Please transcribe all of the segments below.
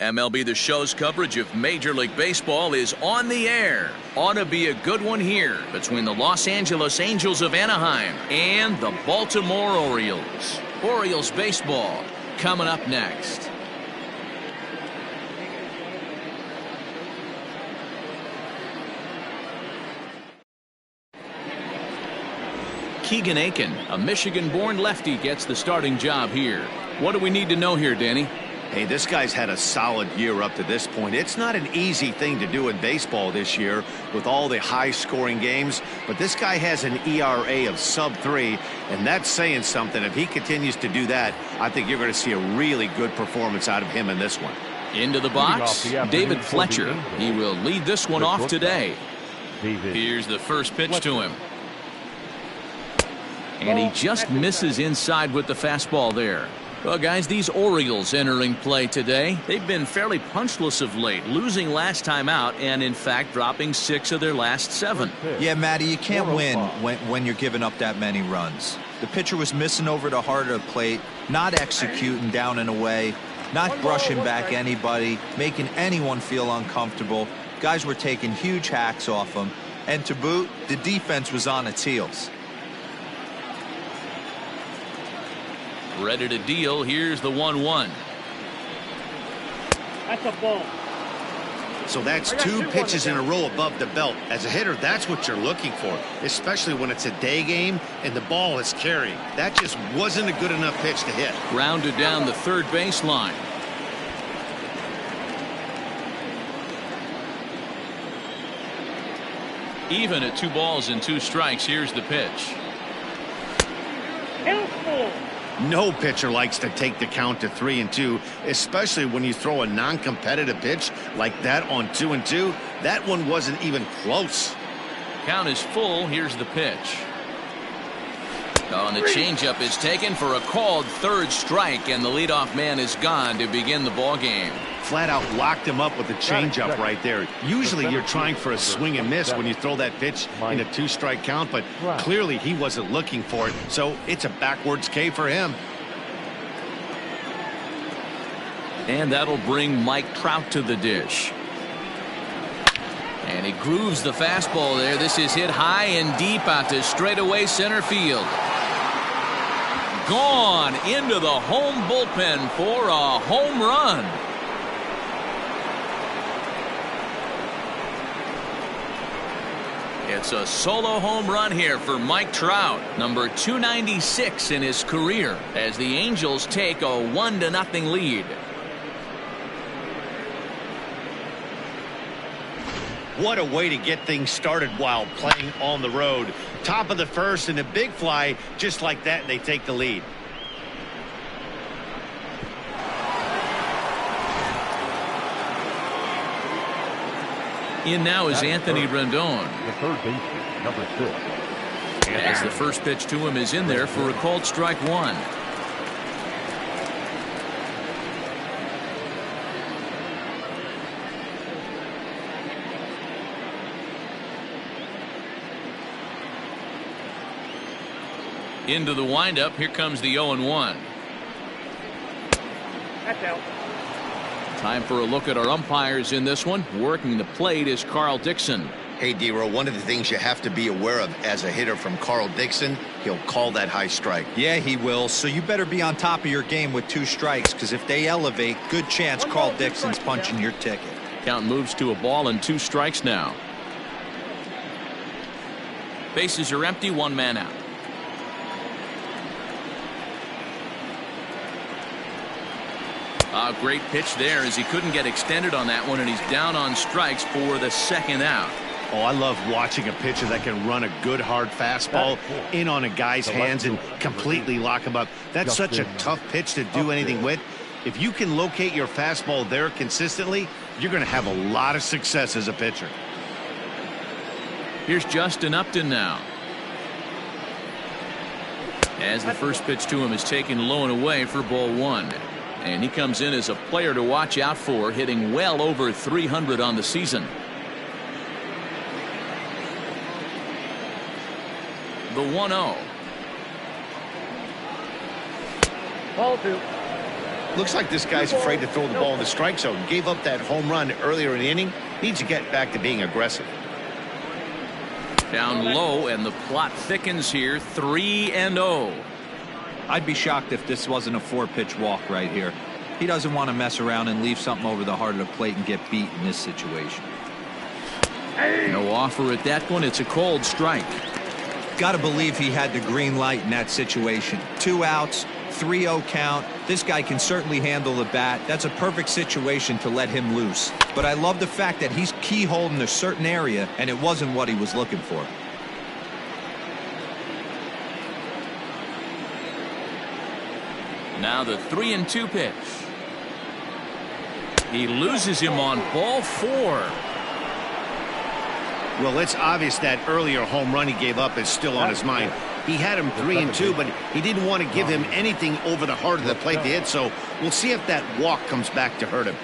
MLB The Show's coverage of Major League Baseball is on the air. Ought to be a good one here between the Los Angeles Angels of Anaheim and the Baltimore Orioles. Orioles baseball coming up next. Keegan Akin, a Michigan-born lefty, gets the starting job here. What do we need to know here, Danny? Hey, this guy's had a solid year up to this point. It's not an easy thing to do in baseball this year with all the high-scoring games, but this guy has an ERA of sub-3, and that's saying something. If he continues to do that, I think you're going to see a really good performance out of him in this one. Into the box, David Fletcher. He will lead this one off today. Here's the first pitch to him. And he just misses inside with the fastball there. Well, guys, these Orioles entering play today, they've been fairly punchless of late, losing last time out and, in fact, dropping 6 of their last 7. Yeah, Matty, you can't win when you're giving up that many runs. The pitcher was missing over the heart of the plate, not executing down and away, not brushing back anybody, making anyone feel uncomfortable. Guys were taking huge hacks off him. And to boot, the defense was on its heels. Ready to deal. Here's the 1-1. That's a ball. So that's 2 pitches in a row above the belt. As a hitter, that's what you're looking for, especially when it's a day game and the ball is carrying. That just wasn't a good enough pitch to hit. Grounded down the third baseline. Even at 2 balls and 2 strikes. Here's the pitch. No pitcher likes to take the count to 3-2, especially when you throw a non-competitive pitch like that on 2-2. That one wasn't even close. Count is full. Here's the pitch. Oh, and the changeup is taken for a called third strike, and the leadoff man is gone to begin the ball game. Flat out locked him up with the changeup right there. Usually you're trying for a swing and miss when you throw that pitch in a 2-strike count, but clearly he wasn't looking for it, so it's a backwards K for him. And that'll bring Mike Trout to the dish. And he grooves the fastball there. This is hit high and deep out to straightaway center field. Gone into the home bullpen for a home run. It's a solo home run here for Mike Trout, number 296 in his career, as the Angels take a 1-0 lead. What a way to get things started while playing on the road. Top of the first and a big fly just like that, and they take the lead. In now is Anthony Rendon. The third baseman, number 6. As the first pitch to him is in there for a called strike 1. Into the windup. Here comes the 0-1. That's out. Time for a look at our umpires in this one. Working the plate is Carl Dixon. Hey, D-Row, one of the things you have to be aware of as a hitter from Carl Dixon, he'll call that high strike. Yeah, he will. So you better be on top of your game with 2 strikes, because if they elevate, good chance Carl Dixon's punching your ticket. Count moves to a ball and 2 strikes now. Bases are empty, 1 man out. A great pitch there as he couldn't get extended on that one, and he's down on strikes for the 2nd out. Oh, I love watching a pitcher that can run a good hard fastball in on a guy's hands and completely lock him up. That's such a tough pitch to do anything with. If you can locate your fastball there consistently, you're going to have a lot of success as a pitcher. Here's Justin Upton now. As the first pitch to him is taken low and away for ball 1. And he comes in as a player to watch out for, hitting well over 300 on the season. The 1-0. Ball 2. Looks like this guy's afraid to throw the ball in the strike zone. Gave up that home run earlier in the inning. Needs to get back to being aggressive. Down low, and the plot thickens here. 3-0. I'd be shocked if this wasn't a 4-pitch walk right here. He doesn't want to mess around and leave something over the heart of the plate and get beat in this situation. No offer at that one. It's a cold strike. Got to believe he had the green light in that situation. 2 outs, 3-0 count. This guy can certainly handle the bat. That's a perfect situation to let him loose. But I love the fact that he's keyholed in a certain area, and it wasn't what he was looking for. Now the 3-2 pitch. He loses him on ball 4. Well, it's obvious that earlier home run he gave up is still on his mind. He had him 3-2, but he didn't want to give him anything over the heart of the plate to hit, so we'll see if that walk comes back to hurt him.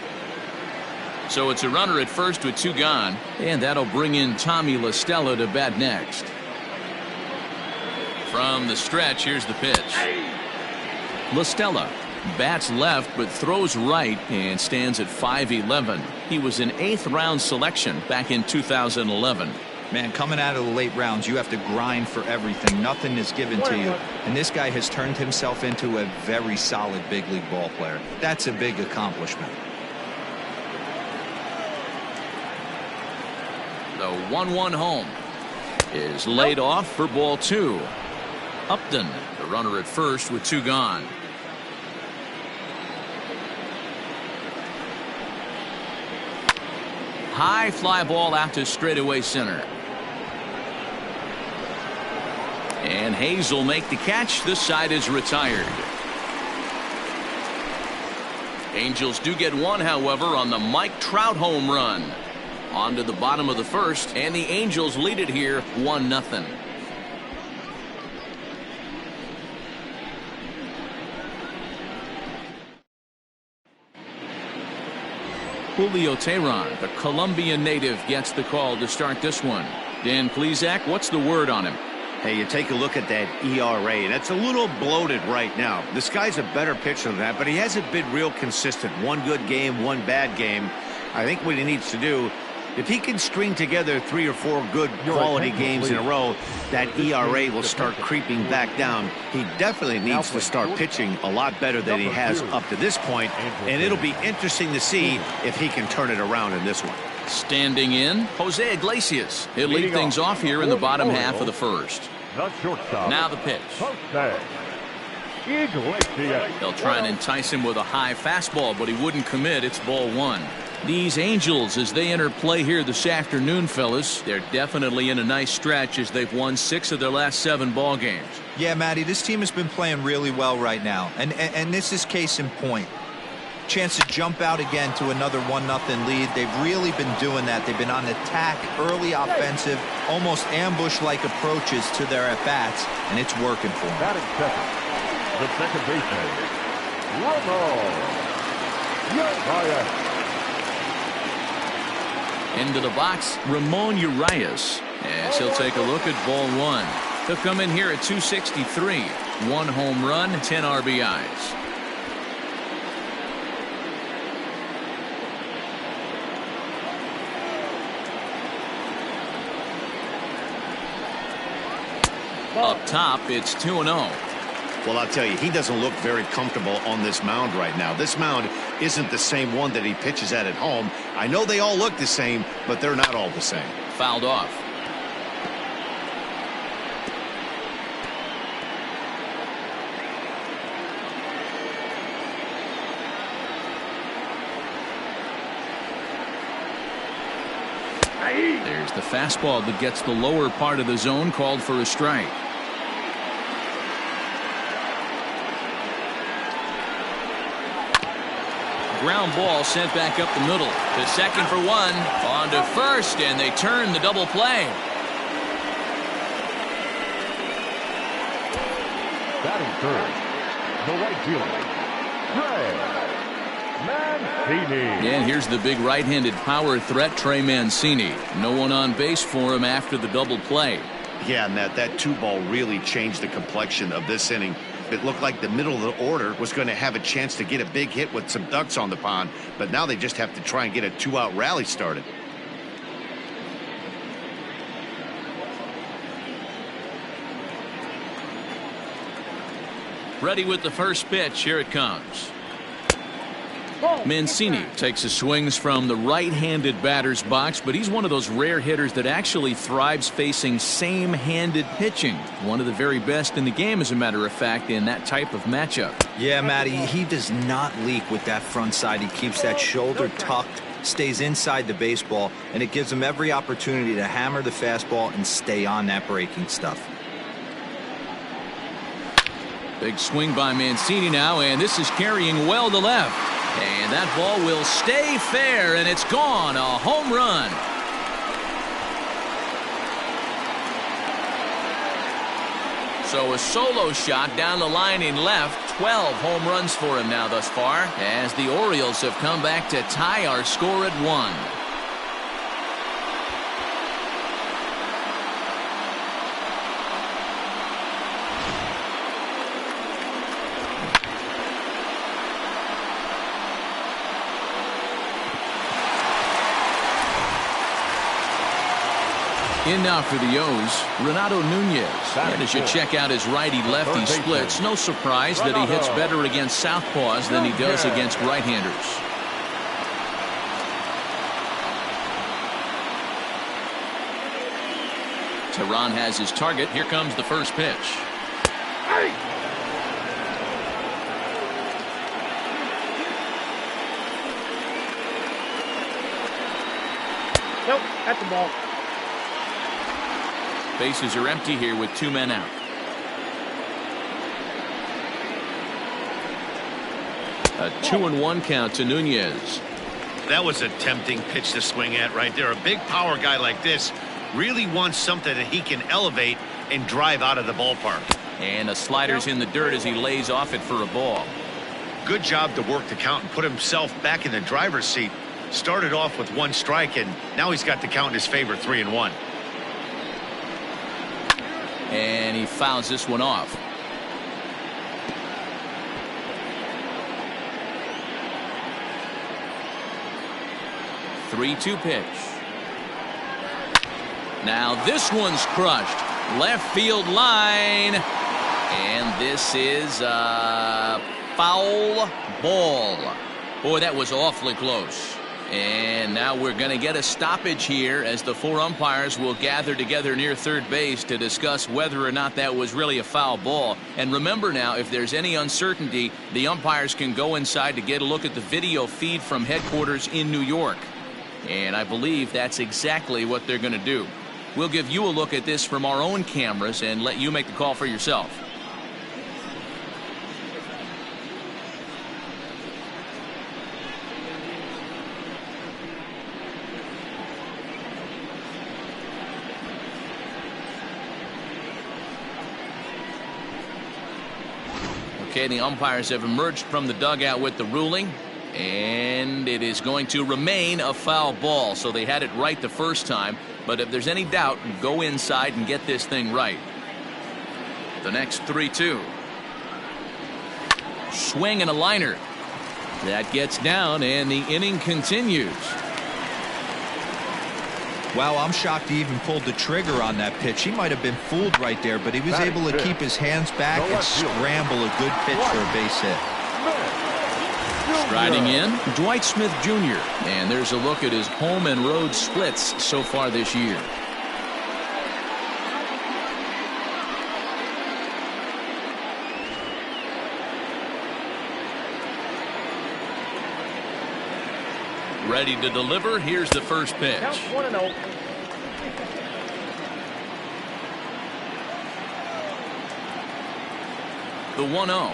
So it's a runner at first with 2 gone, and that'll bring in Tommy La Stella to bat next. From the stretch, here's the pitch. La Stella bats left but throws right and stands at 5'11". He was an 8th round selection back in 2011. Man, coming out of the late rounds, you have to grind for everything. Nothing is given to you. And this guy has turned himself into a very solid big league ball player. That's a big accomplishment. The 1-1 home is laid off for ball 2. Upton, the runner at first with 2 gone. High fly ball out to straightaway center. And Hayes will make the catch. This side is retired. Angels do get 1, however, on the Mike Trout home run. On to the bottom of the first, and the Angels lead it here 1-0. Julio Teheran, the Colombian native, gets the call to start this one. Dan Plesac, what's the word on him? Hey, you take a look at that ERA, and it's a little bloated right now. This guy's a better pitcher than that, but he hasn't been real consistent. 1 good game, 1 bad game. I think what he needs to do, if he can string together 3 or 4 good quality games in a row, that ERA will start creeping back down. He definitely needs to start pitching a lot better than he has up to this point, and it'll be interesting to see if he can turn it around in this one. Standing in, Jose Iglesias. He'll lead things off here in the bottom half of the first. Now the pitch. They'll try and entice him with a high fastball, but he wouldn't commit. It's ball 1. These Angels, as they enter play here this afternoon, fellas, they're definitely in a nice stretch as they've won 6 of their last 7 ball games. Yeah, Matty, this team has been playing really well right now, and this is case in point. Chance to jump out again to another 1-0 lead. They've really been doing that. They've been on attack, early offensive, almost ambush-like approaches to their at-bats, and it's working for them. Batting second, the second baseman, Ramon Urias. Into the box, Ramon Urias, as he'll take a look at ball 1. He'll come in here at 263. 1 home run, 10 RBIs. Up top, it's 2-0. Well, I'll tell you, he doesn't look very comfortable on this mound right now. This mound isn't the same one that he pitches at home. I know they all look the same, but they're not all the same. Fouled off. There's the fastball that gets the lower part of the zone, called for a strike. Ground ball sent back up the middle. To second for 1. On to first, and they turn the double play. Batting third, the right fielder, Trey Mancini. And here's the big right-handed power threat, Trey Mancini. No one on base for him after the double play. Yeah, Matt, that 2 ball really changed the complexion of this inning. It looked like the middle of the order was going to have a chance to get a big hit with some ducks on the pond, but now they just have to try and get a 2-out rally started. Ready with the first pitch. Here it comes. Mancini takes his swings from the right-handed batter's box, but he's one of those rare hitters that actually thrives facing same-handed pitching. One of the very best in the game, as a matter of fact, in that type of matchup. Yeah, Matty, he does not leak with that front side. He keeps that shoulder tucked, stays inside the baseball, and it gives him every opportunity to hammer the fastball and stay on that breaking stuff. Big swing by Mancini now, and this is carrying well to left. And that ball will stay fair, and it's gone. A home run. So a solo shot down the line in left. 12 home runs for him now thus far, as the Orioles have come back to tie our score at 1. In now for the O's, Renato Nunez. And as you check out his righty-lefty splits, no surprise that he hits better against southpaws than he does against right-handers. Teheran has his target. Here comes the first pitch. Nope, that's the ball. Bases are empty here with 2 men out. A 2-1 count to Nunez. That was a tempting pitch to swing at right there. A big power guy like this really wants something that he can elevate and drive out of the ballpark. And a slider's in the dirt as he lays off it for a ball. Good job to work the count and put himself back in the driver's seat. Started off with 1 strike, and now he's got the count in his favor, 3-1. And he fouls this one off. Three-two pitch. Now this one's crushed. Left field line. And this is a foul ball. Boy, that was awfully close. And now we're going to get a stoppage here as the 4 umpires will gather together near third base to discuss whether or not that was really a foul ball. And remember now, if there's any uncertainty, the umpires can go inside to get a look at the video feed from headquarters in New York. And I believe that's exactly what they're going to do. We'll give you a look at this from our own cameras and let you make the call for yourself. Okay, the umpires have emerged from the dugout with the ruling, and it is going to remain a foul ball. So they had it right the first time, but if there's any doubt, go inside and get this thing right. The next 3-2. Swing and a liner. That gets down, and the inning continues. Wow, I'm shocked he even pulled the trigger on that pitch. He might have been fooled right there, but he was able to keep his hands back and scramble a good pitch for a base hit. Striding in, Dwight Smith Jr. And there's a look at his home and road splits so far this year. Ready to deliver. Here's the first pitch. Count 1-0. The 1-0.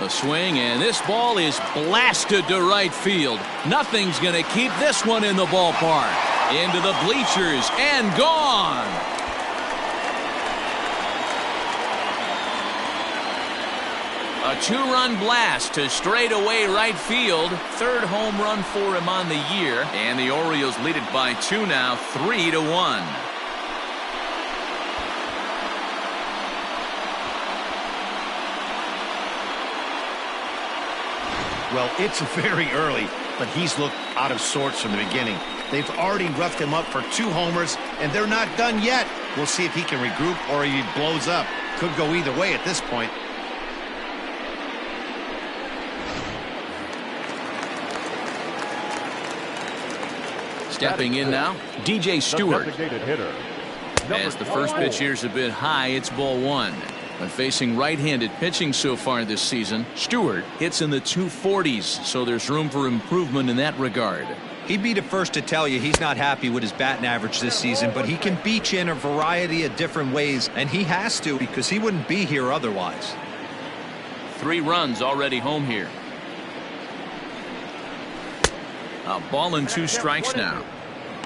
A swing, and this ball is blasted to right field. Nothing's going to keep this one in the ballpark. Into the bleachers and gone. A 2-run blast to straightaway right field. 3rd home run for him on the year. And the Orioles lead it by 2 now, 3-1. Well, it's very early, but he's looked out of sorts from the beginning. They've already roughed him up for 2 homers, and they're not done yet. We'll see if he can regroup or he blows up. Could go either way at this point. Stepping in now, DJ Stewart. The designated hitter. As the first pitch here's a bit high, it's ball 1. When facing right-handed pitching so far this season, Stewart hits in the 240s, so there's room for improvement in that regard. He'd be the first to tell you he's not happy with his batting average this season, but he can beat you in a variety of different ways, and he has to because he wouldn't be here otherwise. 3 runs already home here. A ball and 2 strikes now.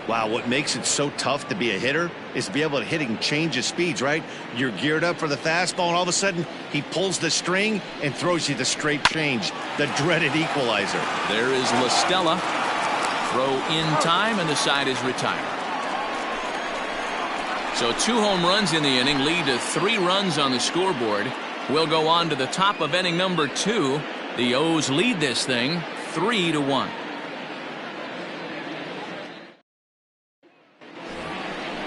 Wow, what makes it so tough to be a hitter is to be able to hit and change his speeds, right? You're geared up for the fastball, and all of a sudden, he pulls the string and throws you the straight change, the dreaded equalizer. There is La Stella. Throw in time, and the side is retired. So 2 home runs in the inning lead to 3 runs on the scoreboard. We'll go on to the top of inning number 2. The O's lead this thing 3-1.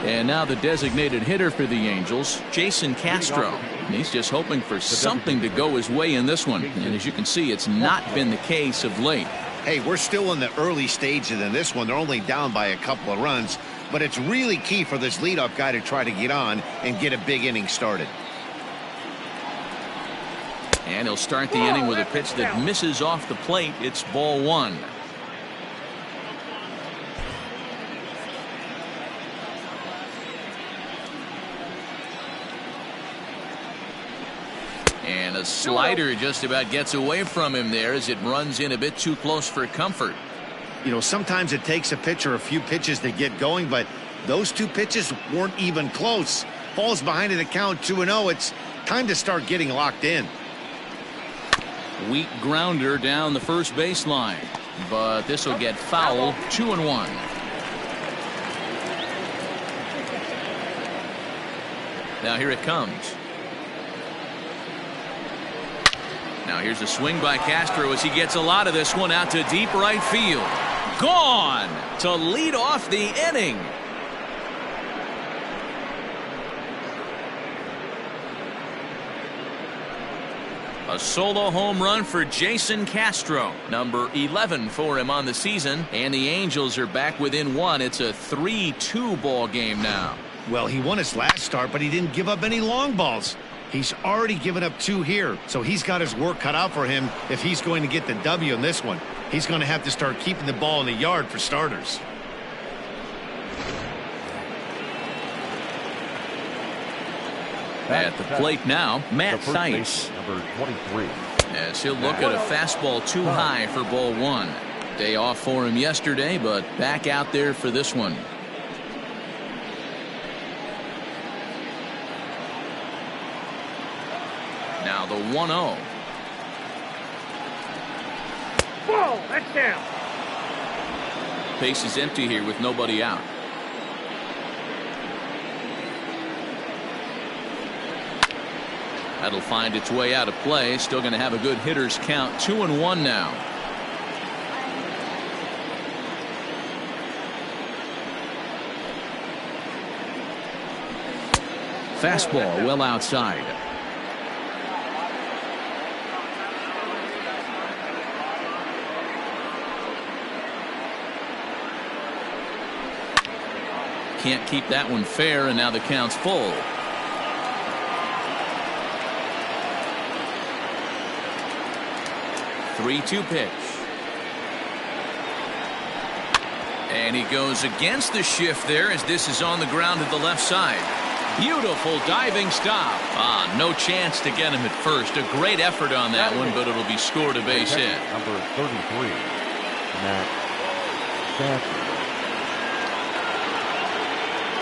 And now the designated hitter for the Angels, Jason Castro. And he's just hoping for something to go his way in this one. And as you can see, it's not been the case of late. Hey, we're still in the early stages in this one. They're only down by a couple of runs, but it's really key for this leadoff guy to try to get on and get a big inning started. And he'll start the inning with a pitch that misses off the plate. It's ball 1. And a slider just about gets away from him there as it runs in a bit too close for comfort. You know, sometimes it takes a pitcher a few pitches to get going, but those 2 pitches weren't even close. Falls behind in the count 2-0. It's time to start getting locked in. Weak grounder down the first baseline, but this will get foul. 2-1. Now here it comes. Now here's a swing by Castro as he gets a lot of this one out to deep right field. Gone to lead off the inning. A solo home run for Jason Castro, number 11 for him on the season, and the Angels are back within 1. It's a 3-2 ball game now. Well, he won his last start, but he didn't give up any long balls. He's already given up 2 here, so he's got his work cut out for him if he's going to get the W in this one. He's going to have to start keeping the ball in the yard for starters. At the plate now, Matt Thaiss. Base, number 23. As he'll look at a fastball too high for ball 1. Day off for him yesterday, but back out there for this one. Now the 1-0. Ball, that's down. Base is empty here with nobody out. That'll find its way out of play. Still going to have a good hitter's count. 2-1 now. Fastball well outside. Can't keep that one fair, and now the count's full. Three-two pitch. And he goes against the shift there as this is on the ground to the left side. Beautiful diving stop. No chance to get him at first. A great effort on that one, but it'll be scored a base hit. Number 33, Matt Stassi.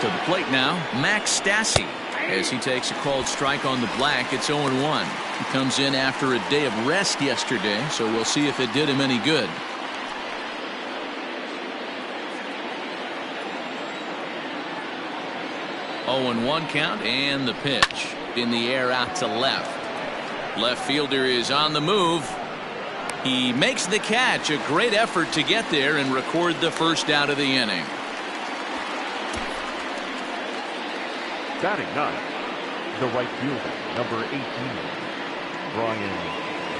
To the plate now, Max Stassi. As he takes a called strike on the black, it's 0-1. He comes in after a day of rest yesterday, so we'll see if it did him any good. Oh, and 1 count, and the pitch in the air out to left. Left fielder is on the move. He makes the catch. A great effort to get there and record the first out of the inning. Batting ninth, the right fielder, number 18, Brian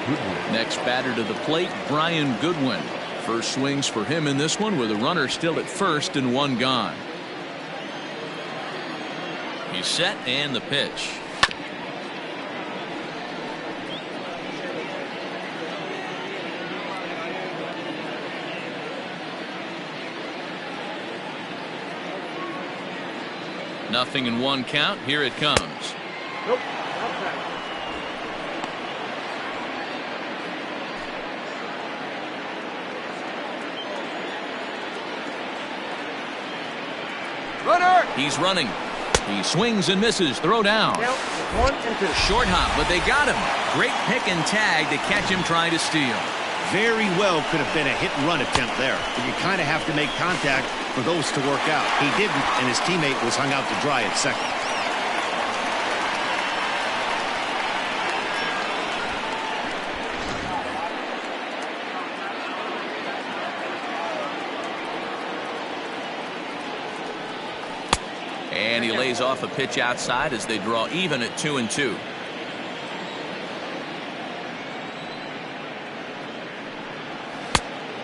Goodwin. Next batter to the plate, Brian Goodwin. First swings for him in this one with a runner still at first and one gone. He's set and the pitch. Nothing in one count. Here it comes. Nope. Runner. He's running. He swings and misses. Throw down. Count 1 and 2. Short hop, but they got him. Great pick and tag to catch him trying to steal. Very well could have been a hit and run attempt there. But you kind of have to make contact for those to work out. He didn't, and his teammate was hung out to dry at second. And he lays off a pitch outside as they draw even at 2-2.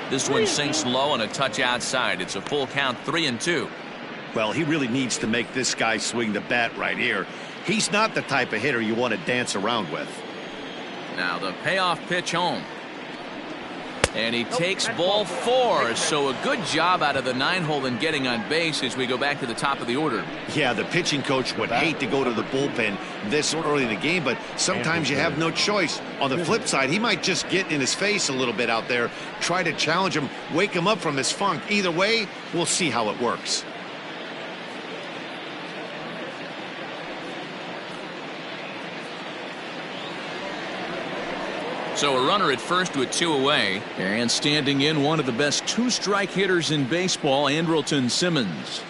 This one sinks low on a touch outside. It's a full count, 3-2. Well, he really needs to make this guy swing the bat right here. He's not the type of hitter you want to dance around with. Now the payoff pitch home. And he takes ball 4. So a good job out of the 9-hole in getting on base as we go back to the top of the order. Yeah, the pitching coach would hate to go to the bullpen this early in the game, but sometimes you have no choice. On the flip side, he might just get in his face a little bit out there, try to challenge him, wake him up from his funk. Either way, we'll see how it works. So a runner at first with 2 away, and standing in one of the best 2-strike hitters in baseball, Andrelton Simmons.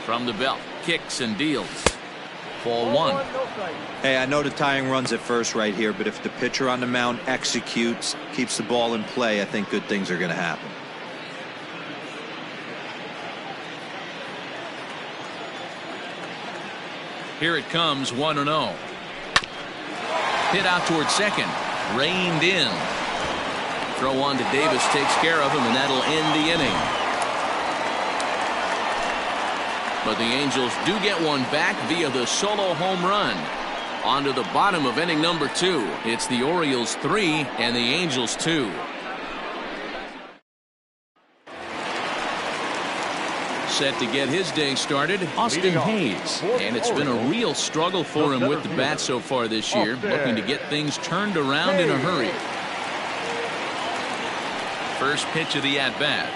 From the belt, kicks and deals. Ball 1. Hey, I know the tying runs at first right here, but if the pitcher on the mound executes, keeps the ball in play, I think good things are going to happen. Here it comes, 1-0. Hit out towards second. Reined in. Throw on to Davis takes care of him, and that'll end the inning. But the Angels do get one back via the solo home run. On to the bottom of inning number 2. It's the Orioles 3 and the Angels 2. Set to get his day started, Austin Hayes. And it's been a real struggle for him with the bat so far this year, looking to get things turned around in a hurry. First pitch of the at-bat.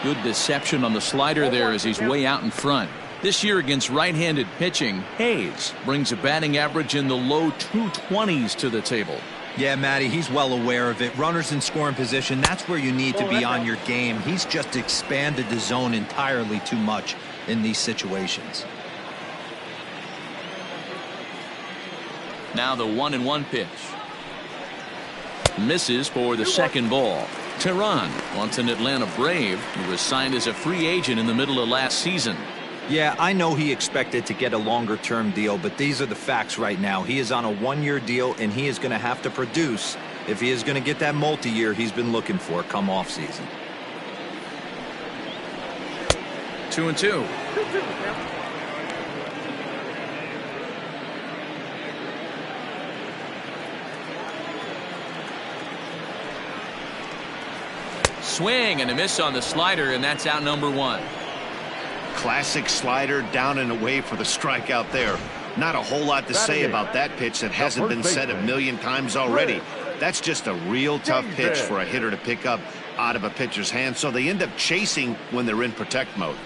Good deception on the slider there as he's way out in front. This year against right-handed pitching, Hayes brings a batting average in the low 220s to the table. Yeah, Matty, he's well aware of it. Runners in scoring position, that's where you need to be on your game. He's just expanded the zone entirely too much in these situations. Now the 1-1 pitch. Misses for the second ball. Teheran wants an Atlanta Brave who was signed as a free agent in the middle of last season. Yeah, I know he expected to get a longer-term deal, but these are the facts right now. He is on a 1-year deal, and he is going to have to produce if he is going to get that multi-year he's been looking for come off-season. 2-2. Swing and a miss on the slider, and that's out number 1. Classic slider down and away for the strikeout there. Not a whole lot to say about that pitch that hasn't been said a million times already. That's just a real tough pitch for a hitter to pick up out of a pitcher's hand, so they end up chasing when they're in protect mode.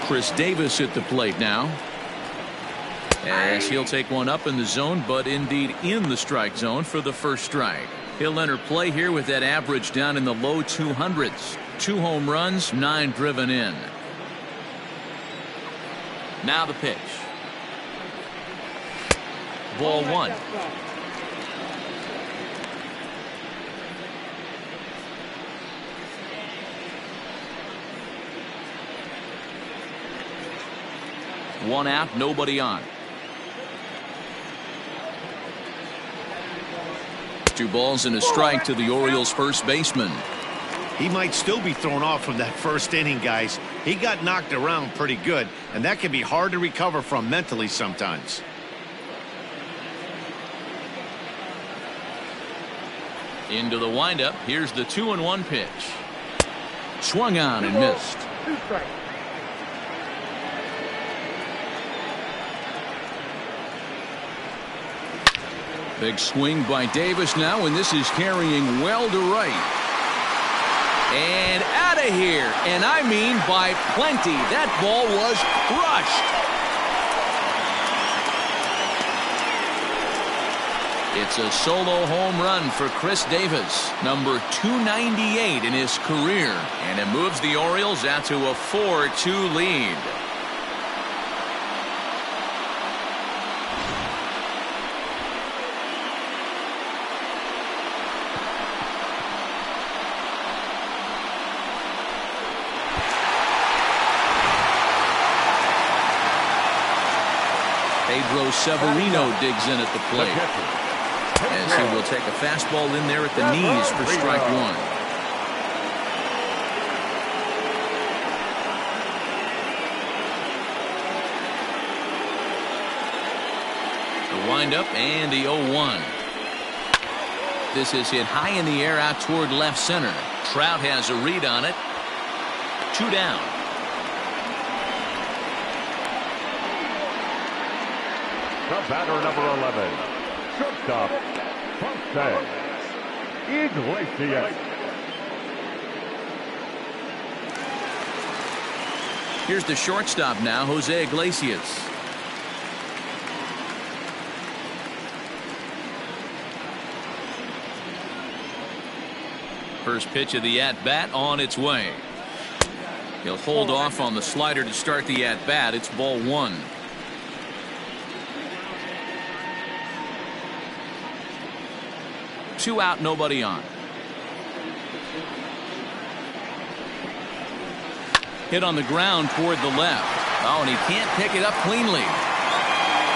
Chris Davis at the plate now. As he'll take one up in the zone, but indeed in the strike zone for the first strike. He'll enter play here with that average down in the low 200s. 2 home runs, 9 driven in. Now the pitch. ball one. One out, nobody on. 2 balls and a strike to the Orioles first baseman. He might still be thrown off from that first inning, guys. He got knocked around pretty good, and that can be hard to recover from mentally sometimes. Into the windup. Here's the 2-1 pitch. Swung on and missed. 2 strikes. Big swing by Davis now, and this is carrying well to right. And out of here, and I mean by plenty. That ball was crushed. It's a solo home run for Chris Davis, number 298 in his career, and it moves the Orioles out to a 4-2 lead. Pedro Severino digs in at the plate, as he will take a fastball in there at the knees for strike one. The windup and the 0-1. This is hit high in the air out toward left center. Trout has a read on it. 2 down. The batter, number 11, shortstop, Jose Iglesias. Here's the shortstop now, Jose Iglesias. First pitch of the at-bat on its way. He'll hold off on the slider to start the at-bat. It's ball one. Two out, nobody on. Hit on the ground toward the left. Oh, and he can't pick it up cleanly.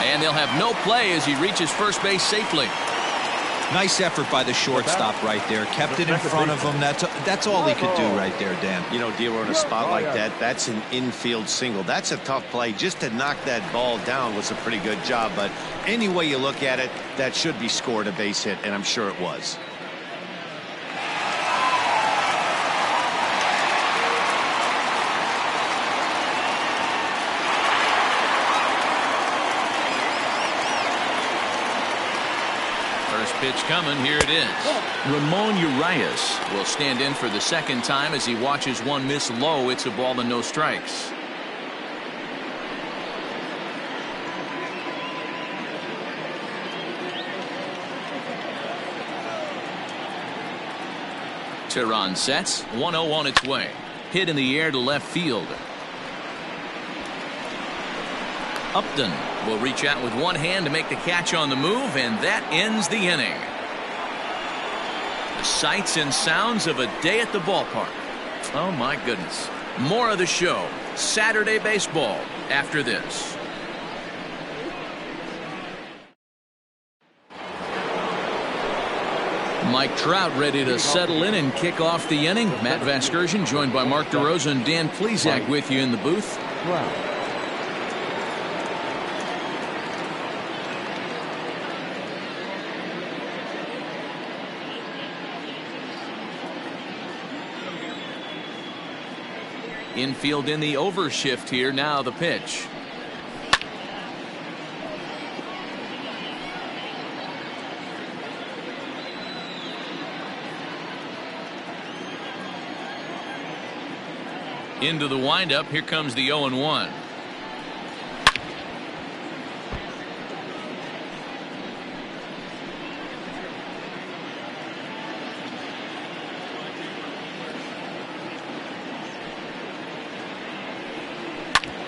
And they'll have no play as he reaches first base safely. Nice effort by the shortstop right there. Kept it in front of him. That's all he could do right there, Dan. You know, D'Lo, in a spot like that, that's an infield single. That's a tough play. Just to knock that ball down was a pretty good job. But any way you look at it, that should be scored a base hit, and I'm sure it was. Pitch coming. Here it is. Ramon Urias will stand in for the second time as he watches one miss low. It's a ball and no strikes. Teheran sets. 1-0 on its way. Hit in the air to left field. Upton will reach out with one hand to make the catch on the move, and that ends the inning. The sights and sounds of a day at the ballpark. Oh my goodness. More of the show, Saturday Baseball, after this. Mike Trout ready to settle in and kick off the inning. Matt Vasgersian joined by Mark DeRosa and Dan Plesac with you in the booth. Infield in the overshift here. Now the pitch. Into the windup. Here comes the 0-1.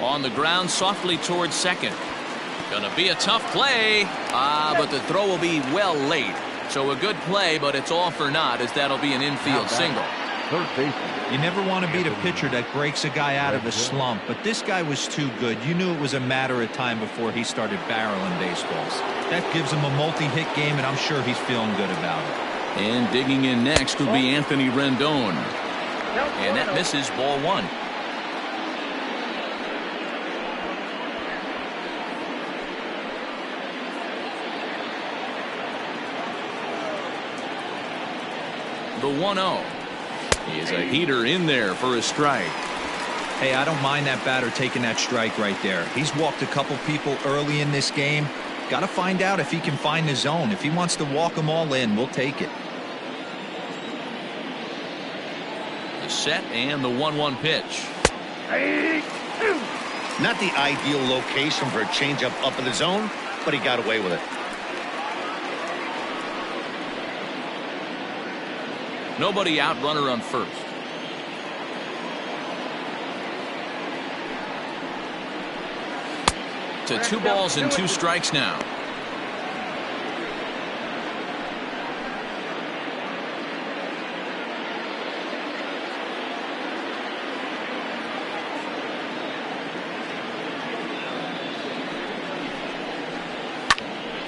On the ground softly towards second. Gonna be a tough play. But the throw will be well late. So a good play, but it's all for naught, as that'll be an infield single. Third base. You never want to beat a pitcher that breaks a guy out of a slump, but this guy was too good. You knew it was a matter of time before he started barreling baseballs. That gives him a multi-hit game, and I'm sure he's feeling good about it. And digging in next will be Anthony Rendon. And that misses, ball one. The 1-0. He is a heater in there for a strike. Hey, I don't mind that batter taking that strike right there. He's walked a couple people early in this game. Got to find out if he can find the zone. If he wants to walk them all in, we'll take it. The set and the 1-1 pitch. Not the ideal location for a changeup up in the zone, but he got away with it. Nobody out, runner on first. To 2 balls and 2 strikes now.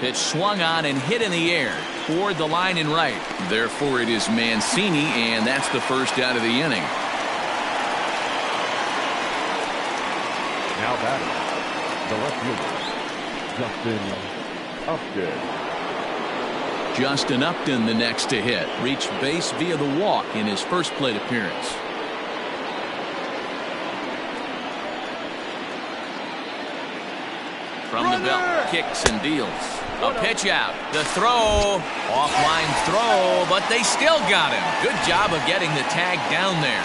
Pitch swung on and hit in the air toward the line and right. Therefore, it is Mancini, and that's the first out of the inning. Now batting, the left fielder, Justin Upton. Justin Upton, the next to hit, reached base via the walk in his first plate appearance. From the belt, kicks and deals. A pitch out. The throw. Offline throw, but they still got him. Good job of getting the tag down there.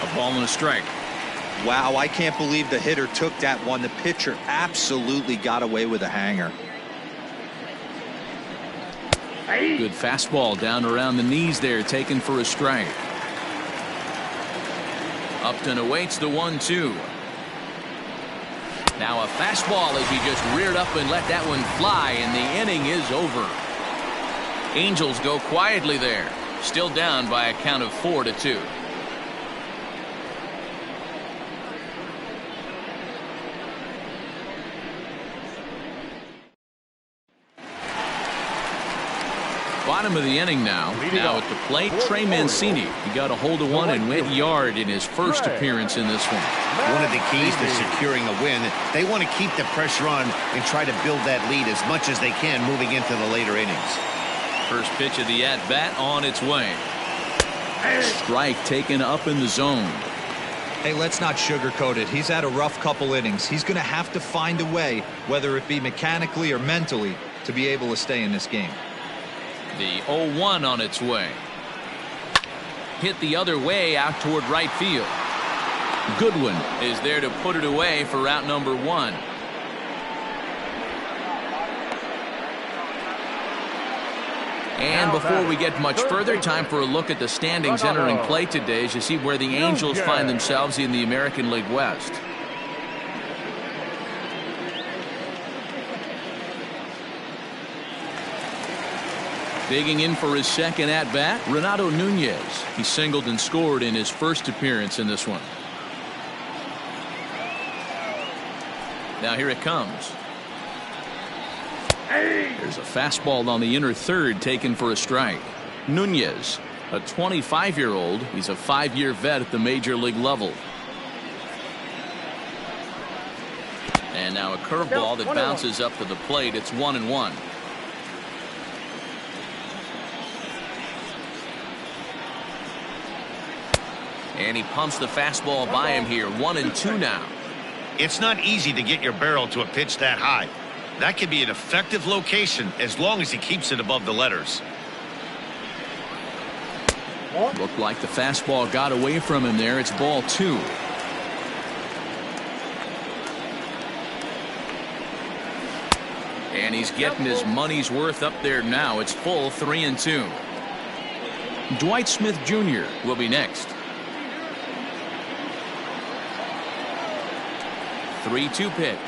A ball and a strike. Wow, I can't believe the hitter took that one. The pitcher absolutely got away with a hanger. Good fastball down around the knees there, taken for a strike. Upton awaits the 1-2. Now a fastball as he just reared up and let that one fly, and the inning is over. Angels go quietly there, still down by a count of 4-2. Bottom of the inning now. Now at the plate, Trey Mancini. He got a hold of one and went yard in his first appearance in this one. One of the keys to securing a win, they want to keep the pressure on and try to build that lead as much as they can moving into the later innings. First pitch of the at-bat on its way. Strike taken up in the zone. Hey, let's not sugarcoat it. He's had a rough couple innings. He's going to have to find a way, whether it be mechanically or mentally, to be able to stay in this game. The 0-1 on its way. Hit the other way out toward right field. Goodwin is there to put it away for out number 1. And before we get much further, time for a look at the standings entering play today as you see where the Angels find themselves in the American League West. Digging in for his second at-bat, Renato Nunez. He singled and scored in his first appearance in this one. Now here it comes. There's a fastball on the inner third taken for a strike. Nunez, a 25-year-old. He's a 5-year vet at the major league level. And now a curveball that bounces up to the plate. It's 1-1. And he pumps the fastball by him here. 1-2 now. It's not easy to get your barrel to a pitch that high. That can be an effective location as long as he keeps it above the letters. Looked like the fastball got away from him there. It's ball 2. And he's getting his money's worth up there now. It's full 3-2. Dwight Smith Jr. will be next. 3-2 pitch.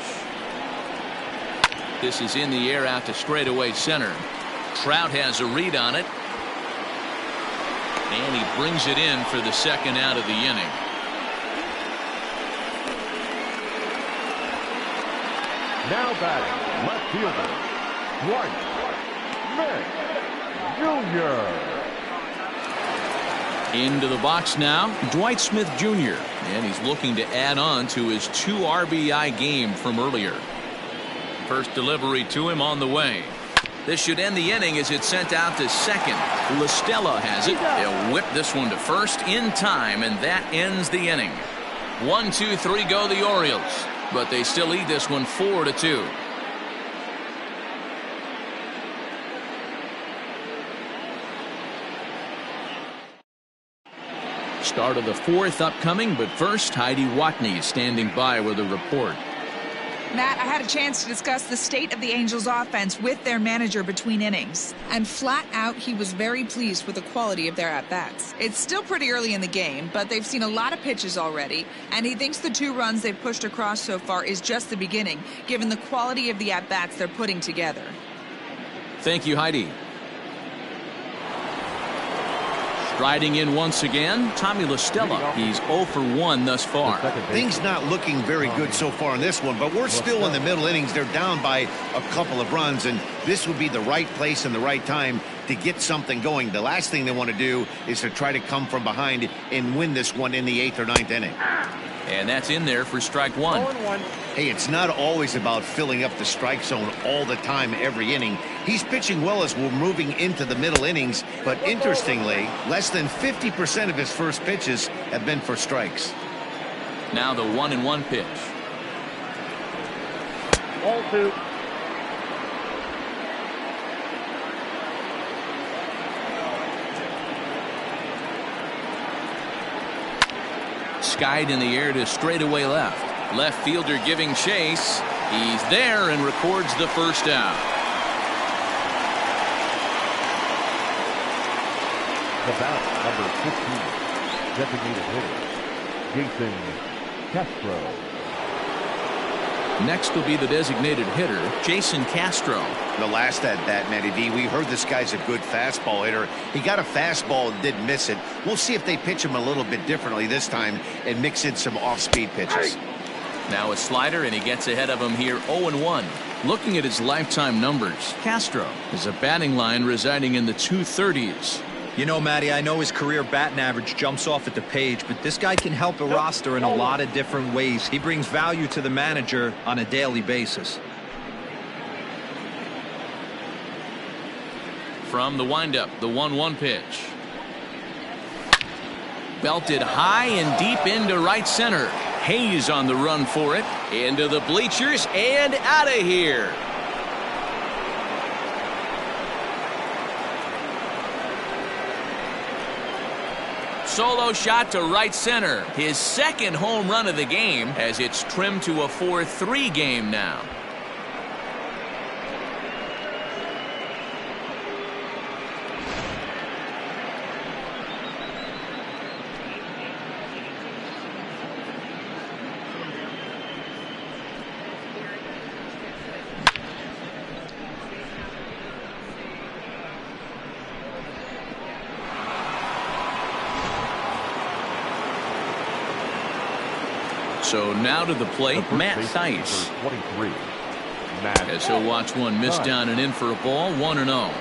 This is in the air out to straightaway center. Trout has a read on it. And he brings it in for the second out of the inning. Now batting, left fielder, Dwight Smith Jr. Into the box now, Dwight Smith Jr. And he's looking to add on to his 2 RBI game from earlier. First delivery to him on the way. This should end the inning as it's sent out to second. La Stella has it. They'll whip this one to first in time, and that ends the inning. 1, 2, 3 go the Orioles, but they still lead this one 4-2. Start of the 4th upcoming, but first Heidi Watney standing by with a report. Matt, I had a chance to discuss the state of the Angels offense with their manager between innings, and flat out he was very pleased with the quality of their at-bats. It's still pretty early in the game, but they've seen a lot of pitches already, and he thinks the 2 runs they've pushed across so far is just the beginning, given the quality of the at-bats they're putting together. Thank you, Heidi. Striding in once again, Tommy La Stella. He's 0 for 1 thus far. Things not looking very good so far in this one, but we're still in the middle innings. They're down by a couple of runs, and this would be the right place and the right time to get something going. The last thing they want to do is to try to come from behind and win this one in the 8th or 9th inning. And that's in there for strike 1. Hey, it's not always about filling up the strike zone all the time every inning. He's pitching well as we're moving into the middle innings, but interestingly, less than 50% of his first pitches have been for strikes. Now the 1-1 pitch. All 2. Skied in the air to straightaway left. Left fielder giving chase. He's there and records the first out. The bat, number 15, designated hitter, Jason Castro. Next will be the designated hitter, Jason Castro. The last at-bat, Matty D, we heard this guy's a good fastball hitter. He got a fastball and did miss it. We'll see if they pitch him a little bit differently this time and mix in some off-speed pitches. Now a slider, and he gets ahead of him here 0-1. Looking at his lifetime numbers, Castro has a batting line residing in the 230s. You know, Matty, I know his career batting average jumps off at the page, but this guy can help a roster in a lot of different ways. He brings value to the manager on a daily basis. From the windup, the 1-1 pitch. Belted high and deep into right center. Hayes on the run for it. Into the bleachers and out of here. Solo shot to right center. His second home run of the game as it's trimmed to a 4-3 game now. So now to the plate, Matt Thaiss. 23. As he'll watch one miss down and in for a ball, 1-0.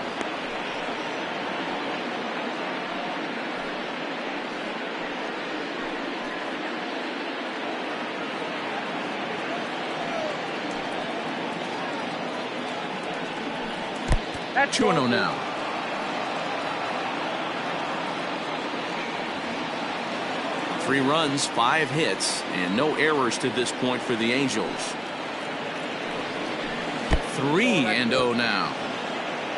At 2-0 now. Three runs, 5 hits, and no errors to this point for the Angels. 3-0 now.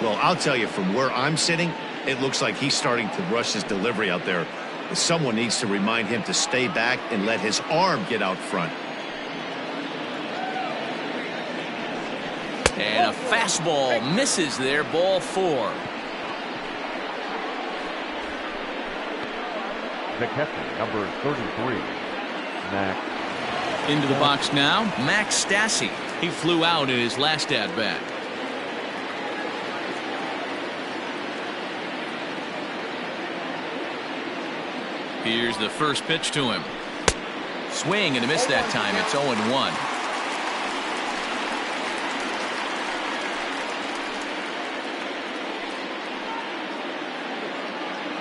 Well, I'll tell you, from where I'm sitting, it looks like he's starting to rush his delivery out there. Someone needs to remind him to stay back and let his arm get out front. And a fastball misses there, ball 4. McKechnie, number 33. Max. Into the box now, Max Stassi. He flew out in his last at-bat. Here's the first pitch to him. Swing and a miss that time. It's 0-1.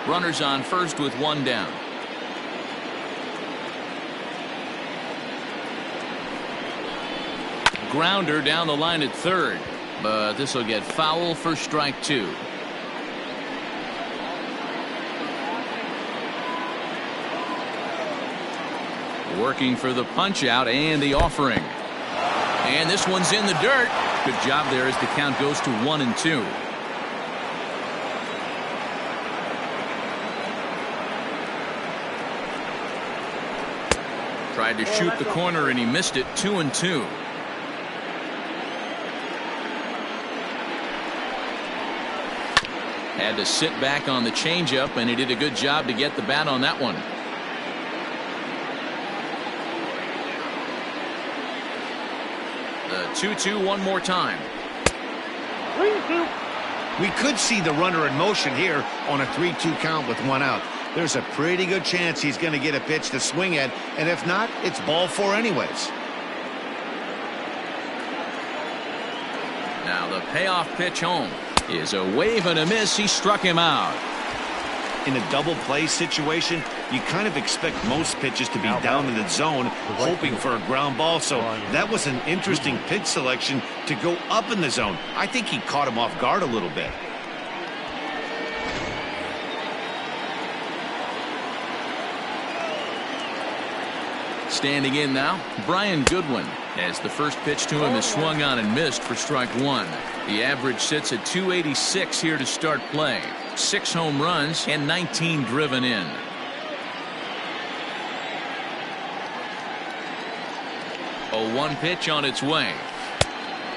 Runners on first with 1 down. Grounder down the line at third, but this will get foul for strike 2. Working for the punch out and the offering. And this one's in the dirt. Good job there as the count goes to 1-2. Tried to shoot the corner and he missed it. 2-2. Had to sit back on the changeup, and he did a good job to get the bat on that one. The 2-2 one more time. 3-2. We could see the runner in motion here on a 3-2 count with 1 out. There's a pretty good chance he's going to get a pitch to swing at, and if not, it's ball 4 anyways. Now the payoff pitch home is a wave and a miss. He struck him out. In a double play situation, you kind of expect most pitches to be down in the zone, hoping for a ground ball. So that was an interesting pitch selection to go up in the zone. I think he caught him off guard a little bit. Standing in now, Brian Goodwin, as the first pitch to him is swung on and missed for strike 1. The average sits at 286 here to start play. 6 home runs and 19 driven in. A 1 pitch on its way.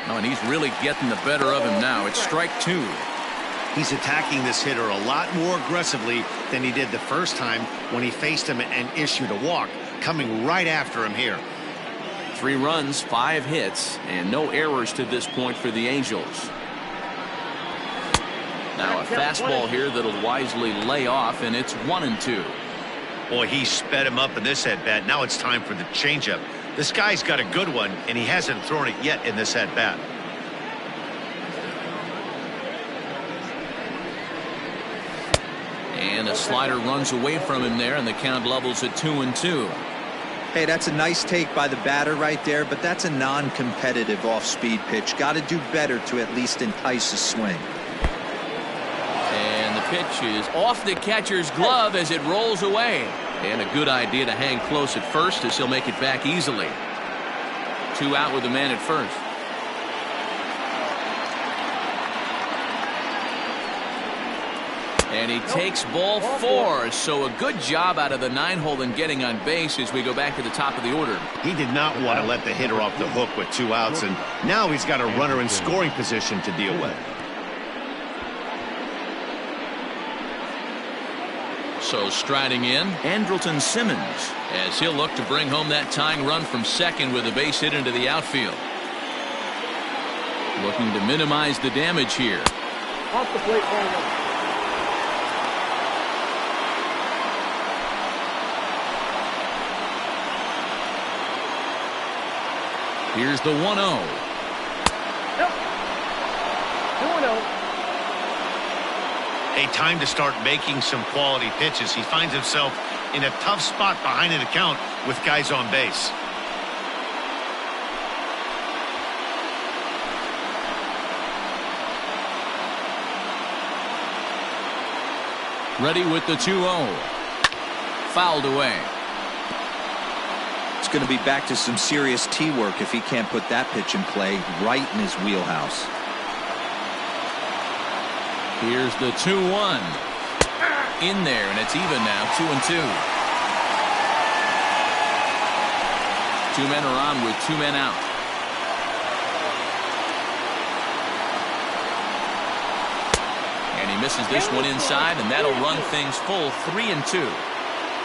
Oh, and he's really getting the better of him now. It's strike 2. He's attacking this hitter a lot more aggressively than he did the first time when he faced him and issued a walk. Coming right after him here. 3 runs, 5 hits, and no errors to this point for the Angels. Now a fastball here that'll wisely lay off, and it's 1-2. Boy, he sped him up in this at-bat. Now it's time for the changeup. This guy's got a good one, and he hasn't thrown it yet in this at-bat. And a slider runs away from him there, and the count levels at 2-2. Hey, that's a nice take by the batter right there, but that's a non-competitive off-speed pitch. Got to do better to at least entice a swing. And the pitch is off the catcher's glove as it rolls away. And a good idea to hang close at first as he'll make it back easily. 2 out with the man at first. And he takes ball 4, so a good job out of the 9-hole in getting on base as we go back to the top of the order. He did not want to let the hitter off the hook with 2 outs, and now he's got a runner in scoring position to deal with. So striding in, Andrelton Simmons, as he'll look to bring home that tying run from second with a base hit into the outfield. Looking to minimize the damage here. Off the plate, 1-1. Here's the 1-0. Yep. 2-0. A time to start making some quality pitches. He finds himself in a tough spot behind an account with guys on base. Ready with the 2-0. Fouled away. It's going to be back to some serious tee work if he can't put that pitch in play right in his wheelhouse. Here's the 2-1. In there, and it's even now, 2-2. 2 men are on with 2 men out. misses this one inside, and that'll run things full 3-2.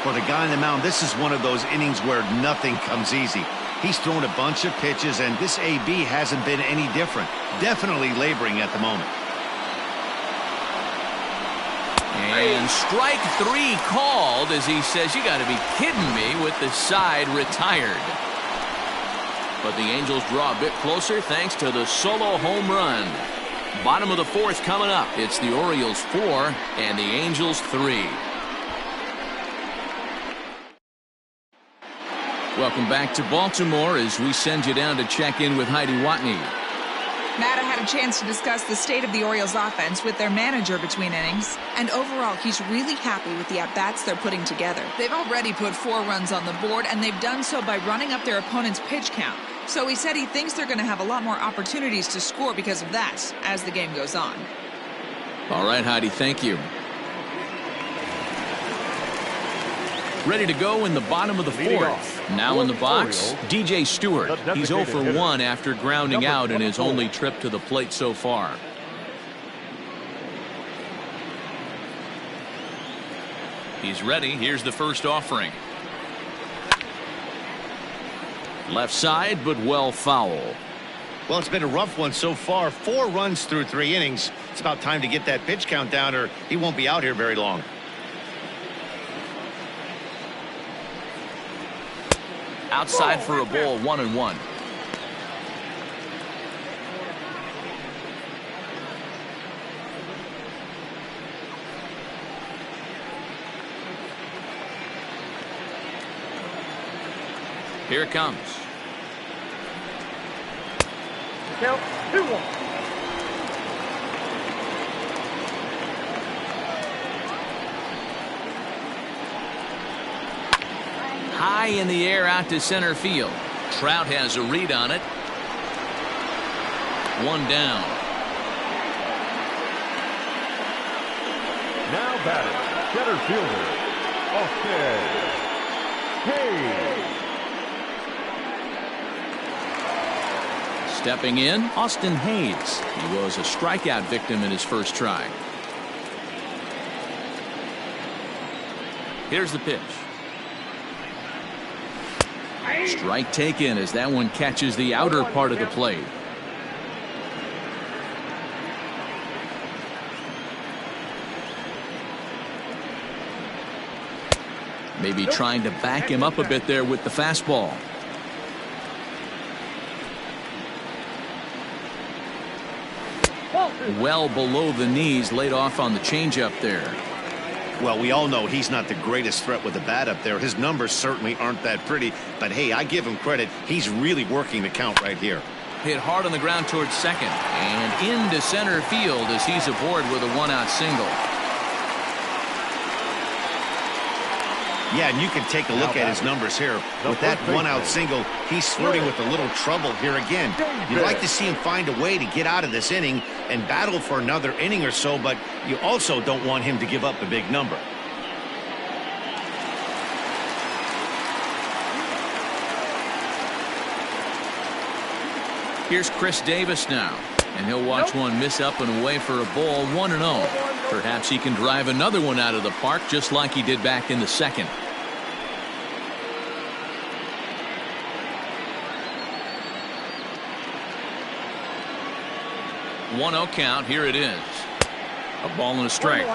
For the guy on the mound, this is one of those innings where nothing comes easy. He's thrown a bunch of pitches, and this AB hasn't been any different. Definitely laboring at the moment. And strike 3 called as he says, "You got to be kidding me," with the side retired. But the Angels draw a bit closer thanks to the solo home run. Bottom of the 4th coming up. It's the Orioles 4 and the Angels 3. Welcome back to Baltimore as we send you down to check in with Heidi Watney. Matt, I had a chance to discuss the state of the Orioles offense with their manager between innings, and overall he's really happy with the at-bats they're putting together. They've already put 4 runs on the board, and they've done so by running up their opponent's pitch count. So he said he thinks they're going to have a lot more opportunities to score because of that as the game goes on. All right, Heidi, thank you. Ready to go in the bottom of the 4th. Now in the box, DJ Stewart. He's 0 for 1 after grounding out in his only trip to the plate so far. He's ready. Here's the first offering. Left side, but well foul. Well, it's been a rough one so far. 4 runs through 3 innings. It's about time to get that pitch count down, or he won't be out here very long. Outside for a ball, 1-1. Here it comes. Count 2-1. High in the air out to center field. Trout has a read on it. 1 down. Now batting, center fielder, Austin Hayes. Stepping in, Austin Hayes. He was a strikeout victim in his first try. Here's the pitch. Strike taken as that one catches the outer part of the plate. Maybe trying to back him up a bit there with the fastball. Well below the knees, laid off on the changeup there. Well, we all know he's not the greatest threat with the bat up there. His numbers certainly aren't that pretty, but hey, I give him credit. He's really working the count right here. Hit hard on the ground towards second and into center field as he's aboard with a 1-out single. Yeah, and you can take a look at his numbers here. With that 1-out single, he's flirting with a little trouble here again. You'd like to see him find a way to get out of this inning and battle for another inning or so, but you also don't want him to give up a big number. Here's Chris Davis now, and he'll watch one miss up and away for a ball, 1-0. Perhaps he can drive another one out of the park just like he did back in the second. A 1-0 count. Here it is. A ball and a strike.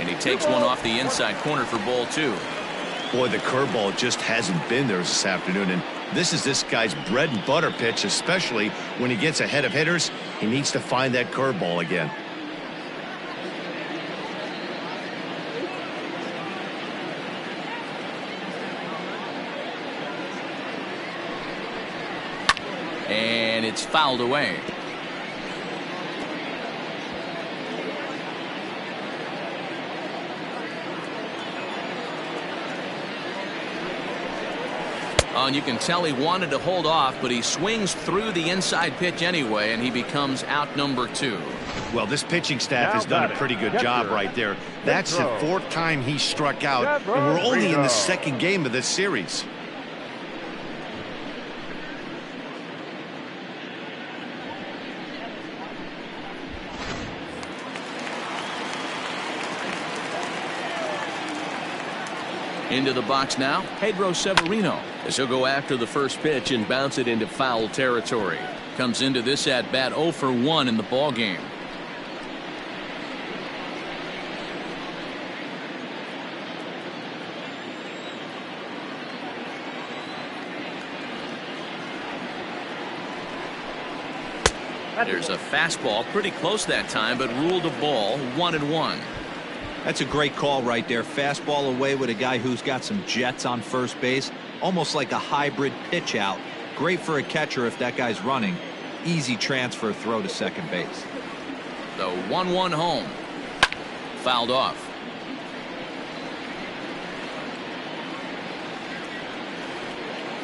And he takes one off the inside corner for ball 2. Boy, the curveball just hasn't been there this afternoon, and this is this guy's bread and butter pitch, especially when he gets ahead of hitters. He needs to find that curveball again. And it's fouled away. and you can tell he wanted to hold off, but he swings through the inside pitch anyway, and he becomes out number 2. Well, this pitching staff has done a pretty good job right there. That's the 4th time he struck out, and we're only in the 2nd game of this series. Into the box now, Pedro Severino, as he'll go after the first pitch and bounce it into foul territory. Comes into this at bat 0 for 1 in the ball game. There's a fastball pretty close that time, but ruled a ball, 1-1. That's a great call right there. Fastball away with a guy who's got some jets on first base. Almost like a hybrid pitch out. Great for a catcher if that guy's running. Easy transfer throw to second base. The 1-1 home. Fouled off.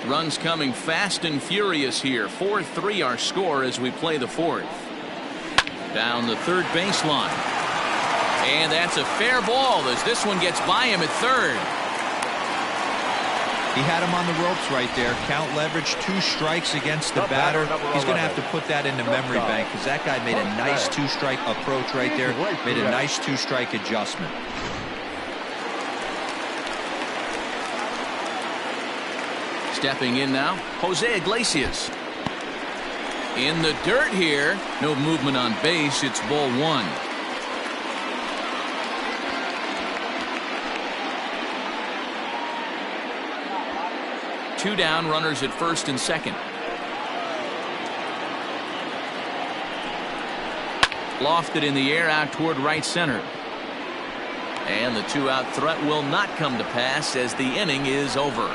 Runs coming fast and furious here. 4-3 our score as we play the 4th. Down the third baseline. And that's a fair ball as this one gets by him at third. He had him on the ropes right there. Count leverage, 2 strikes against the batter. He's going to have to put that in the memory bank because that guy made a nice 2-strike approach right there. Made a nice 2-strike adjustment. Stepping in now, Jose Iglesias. In the dirt here. No movement on base. It's ball 1. Two down, runners at first and second. Lofted in the air out toward right center. And the 2-out threat will not come to pass as the inning is over.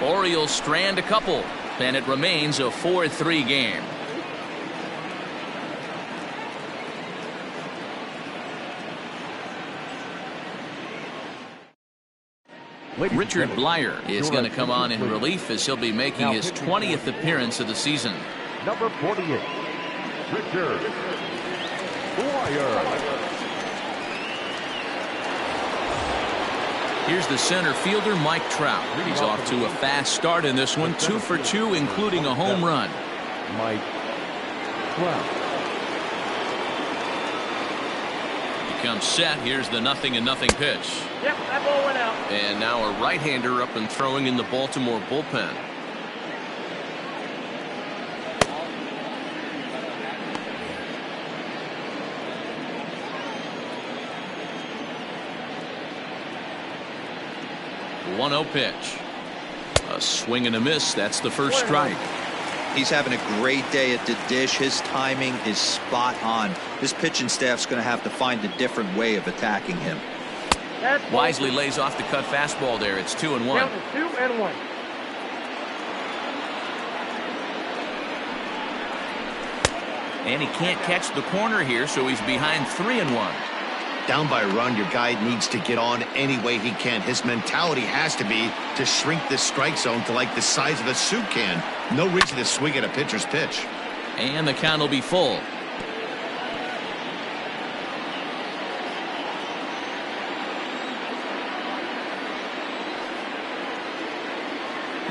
Orioles strand a couple, and it remains a 4-3 game. Richard Blyer is going to come on in relief as he'll be making his 20th appearance of the season. Number 48, Richard Blyer. Here's the center fielder, Mike Trout. He's off to a fast start in this one, 2 for 2, including a home run. Mike Trout. Comes set. Here's the 0-0 pitch. Yep, that ball went out. And now a right-hander up and throwing in the Baltimore bullpen. The 1-0 pitch. A swing and a miss. That's the first strike. He's having a great day at the dish. His timing is spot on. This pitching staff's going to have to find a different way of attacking him. Wisely lays off the cut fastball there. It's 2-1. Count is 2-1. And he can't catch the corner here, so he's behind 3-1. Down by a run, your guy needs to get on any way he can. His mentality has to be to shrink this strike zone to like the size of a soup can. No reason to swing at a pitcher's pitch. And the count will be full.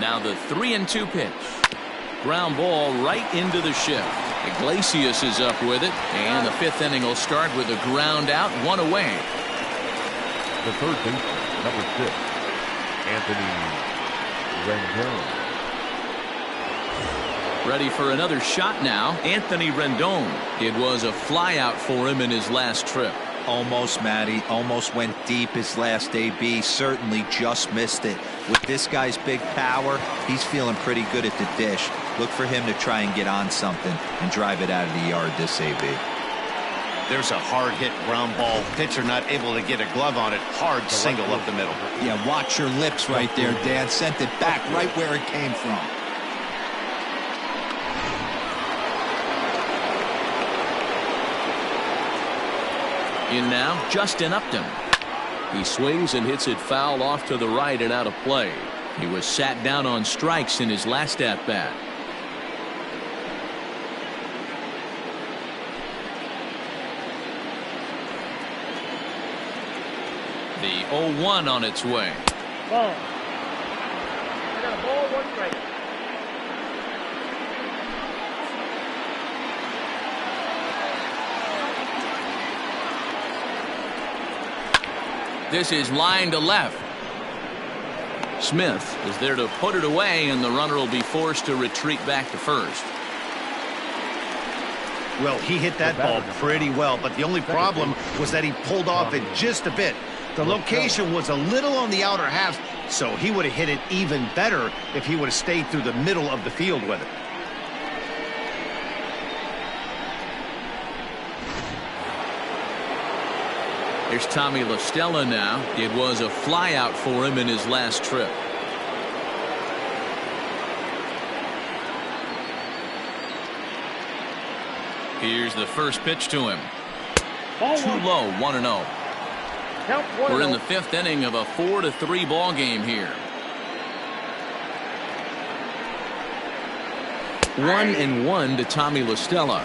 Now the 3-2 pitch. Ground ball right into the shift. Iglesias is up with it, and the 5th inning will start with a ground out, 1 away. The third baseman, number 6, Anthony Rendon. Ready for another shot now, Anthony Rendon. It was a flyout for him in his last trip. Almost, Matty. Almost went deep his last AB. Certainly just missed it. With this guy's big power, he's feeling pretty good at the dish. Look for him to try and get on something and drive it out of the yard this AB. There's a hard hit ground ball. Pitcher not able to get a glove on it. Hard single up the middle. Yeah, watch your lips right there, Dan. Sent it back right where it came from. In now, Justin Upton. He swings and hits it foul off to the right and out of play. He was sat down on strikes in his last at-bat. The 0-1 on its way. Ball. I got a ball, 1 strike. This is line to left. Smith is there to put it away, and the runner will be forced to retreat back to first. Well, he hit that ball pretty well, but the only problem was that he pulled off it just a bit. The location was a little on the outer half, so he would have hit it even better if he would have stayed through the middle of the field with it. Here's Tommy La Stella now. It was a flyout for him in his last trip. Here's the first pitch to him. Too low, 1-0. We're in the 5th inning of a 4-3 ball game here. 1-1 to Tommy La Stella.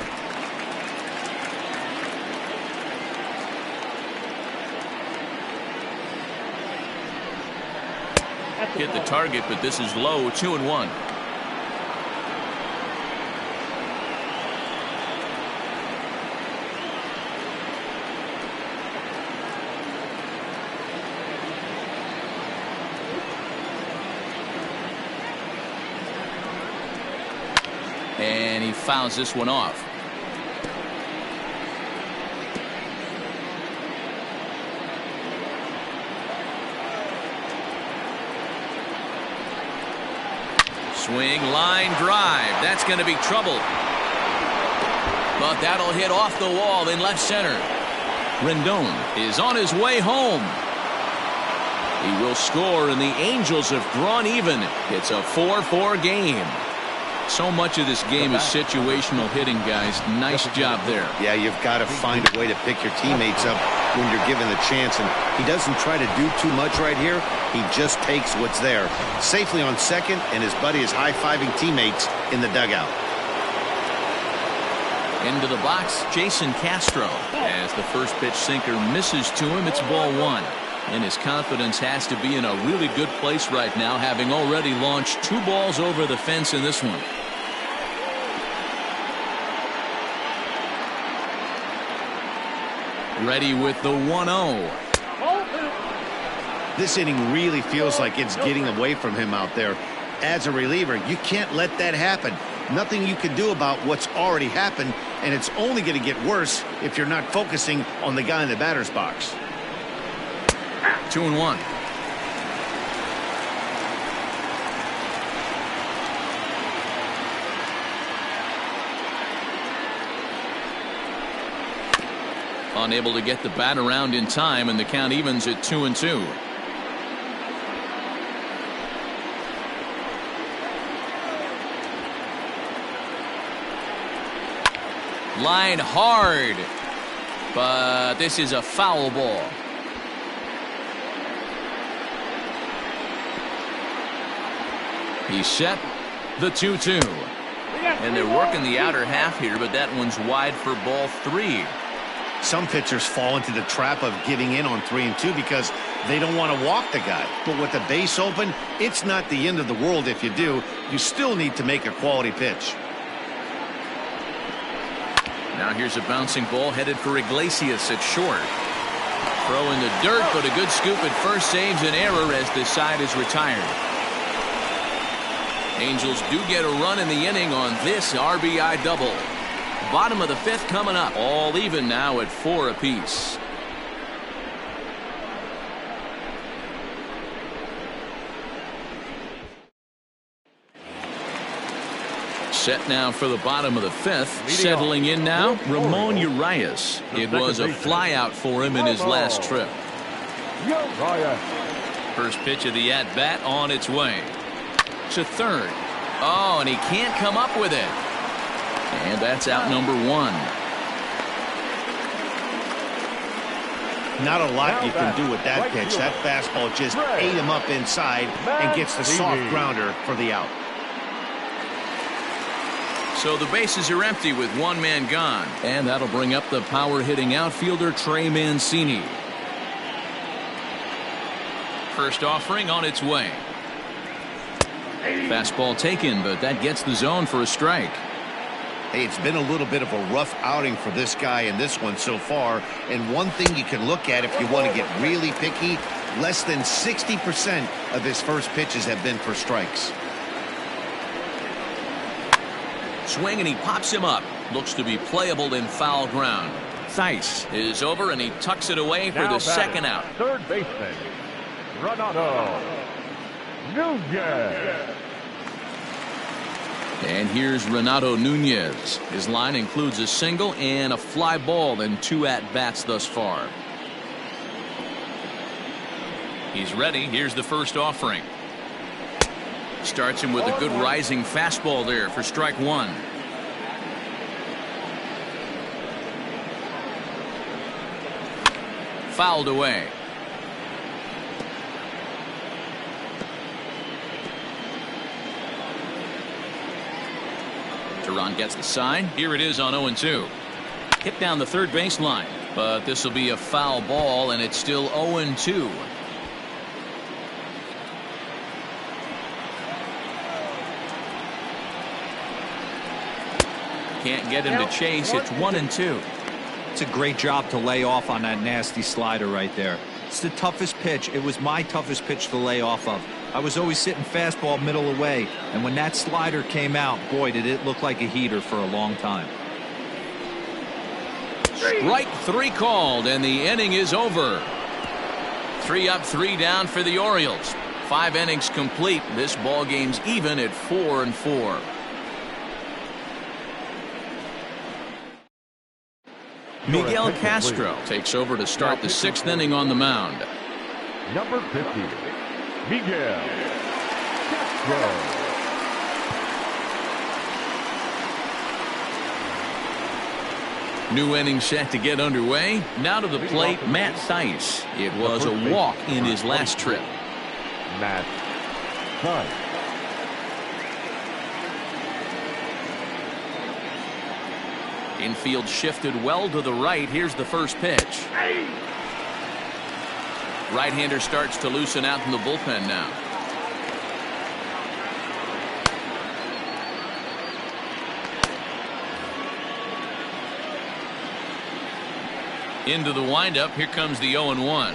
Hit the target, but this is low. 2-1. And he fouls this one off. Swing, line drive. That's going to be trouble. But that'll hit off the wall in left center. Rendon is on his way home. He will score, and the Angels have drawn even. It's a 4-4 game. So much of this game is situational hitting, guys. Nice job there. Yeah, you've got to find a way to pick your teammates up when you're given the chance, and he doesn't try to do too much right here. He just takes what's there. Safely on second, and his buddy is high-fiving teammates in the dugout. Into the box, Jason Castro. As the first pitch sinker misses to him, it's ball 1. And his confidence has to be in a really good place right now, having already launched 2 balls over the fence in this one. Ready with the 1-0. This inning really feels like it's getting away from him out there. As a reliever, you can't let that happen. Nothing you can do about what's already happened, and it's only going to get worse if you're not focusing on the guy in the batter's box. 2-1. Unable to get the bat around in time, and the count evens at 2-2. Line hard, but this is a foul ball. He's set. The 2-2. And they're working the outer half here, but that one's wide for ball 3. Some pitchers fall into the trap of giving in on 3 and 2 because they don't want to walk the guy. But with the base open, it's not the end of the world if you do. You still need to make a quality pitch. Now here's a bouncing ball headed for Iglesias at short. Throw in the dirt, but a good scoop at first saves an error as this side is retired. Angels do get a run in the inning on this RBI double. Bottom of the 5th coming up. All even now at 4 apiece. Set now for the bottom of the 5th. Settling in now, Ramon Urias. It was a flyout for him in his last trip. First pitch of the at-bat on its way. To third. Oh, and he can't come up with it. And that's out number 1. Not a lot you can do with that pitch. That fastball just ate him up inside and gets the soft grounder for the out. So the bases are empty with one man gone. And that'll bring up the power-hitting outfielder Trey Mancini. First offering on its way. Fastball taken, but that gets the zone for a strike. Hey, it's been a little bit of a rough outing for this guy in this one so far. And one thing you can look at if you want to get really picky, less than 60% of his first pitches have been for strikes. Swing, and he pops him up. Looks to be playable in foul ground. Theis is over, and he tucks it away for the second out. Third baseman, Renato Nunez. And here's Renato Nunez. His line includes a single and a fly ball and 2 at-bats thus far. He's ready. Here's the first offering. Starts him with a good rising fastball there for strike one. Fouled away. Teheran gets the sign. Here it is on 0-2. Hit down the third baseline, but this will be a foul ball, and it's still 0-2. Can't get him to chase. It's 1-2. It's a great job to lay off on that nasty slider right there. It's the toughest pitch. It was my toughest pitch to lay off of. I was always sitting fastball middle away, and when that slider came out, boy, did it look like a heater for a long time. Strike 3 called, and the inning is over. 3 up, 3 down for the Orioles. 5 innings complete. This ball game's even at 4-4. Miguel Castro takes over to start the 6th inning on the mound. Number 50, Miguel Castro. New inning set to get underway. Now to the plate, Matt Theis. It was a walk in his last trip. Matt Theis. Infield shifted well to the right. Here's the first pitch. Right-hander starts to loosen out in the bullpen now. Into the windup. Here comes the 0-1.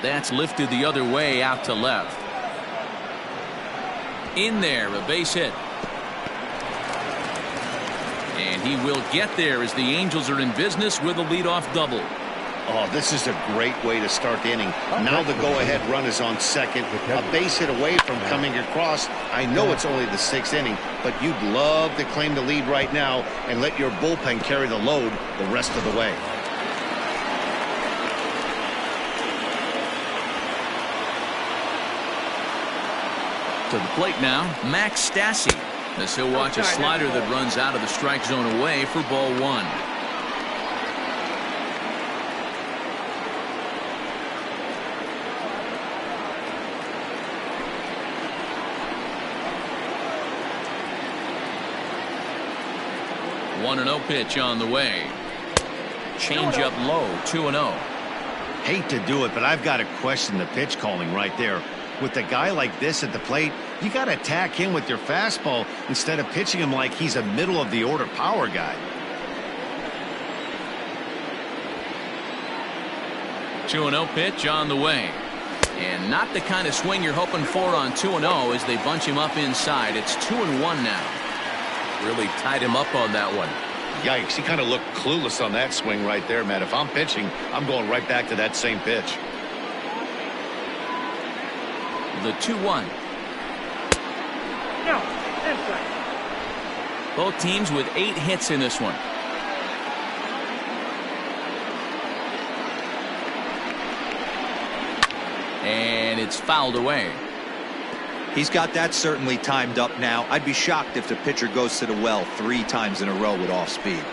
That's lifted the other way out to left. In there, a base hit. And he will get there as the Angels are in business with a leadoff double. Oh, this is a great way to start the inning. Now the go-ahead run is on second. A base hit away from coming across. I know it's only the 6th inning, but you'd love to claim the lead right now and let your bullpen carry the load the rest of the way. To the plate now, Max Stassi. As he'll watch a slider that runs out of the strike zone away for ball 1. One 1-0 pitch on the way. Change up low, 2-0. Hate to do it, but I've got to question the pitch calling right there. With a guy like this at the plate, you got to attack him with your fastball instead of pitching him like he's a middle of the order power guy. 2-0 pitch on the way. And not the kind of swing you're hoping for on 2-0 as they bunch him up inside. It's 2-1 now. Really tied him up on that one. Yikes, he kind of looked clueless on that swing right there, man. If I'm pitching, I'm going right back to that same pitch. The 2-1. No, inside. Both teams with 8 hits in this one. And it's fouled away. He's got that certainly timed up now. I'd be shocked if the pitcher goes to the well 3 times in a row with off speed.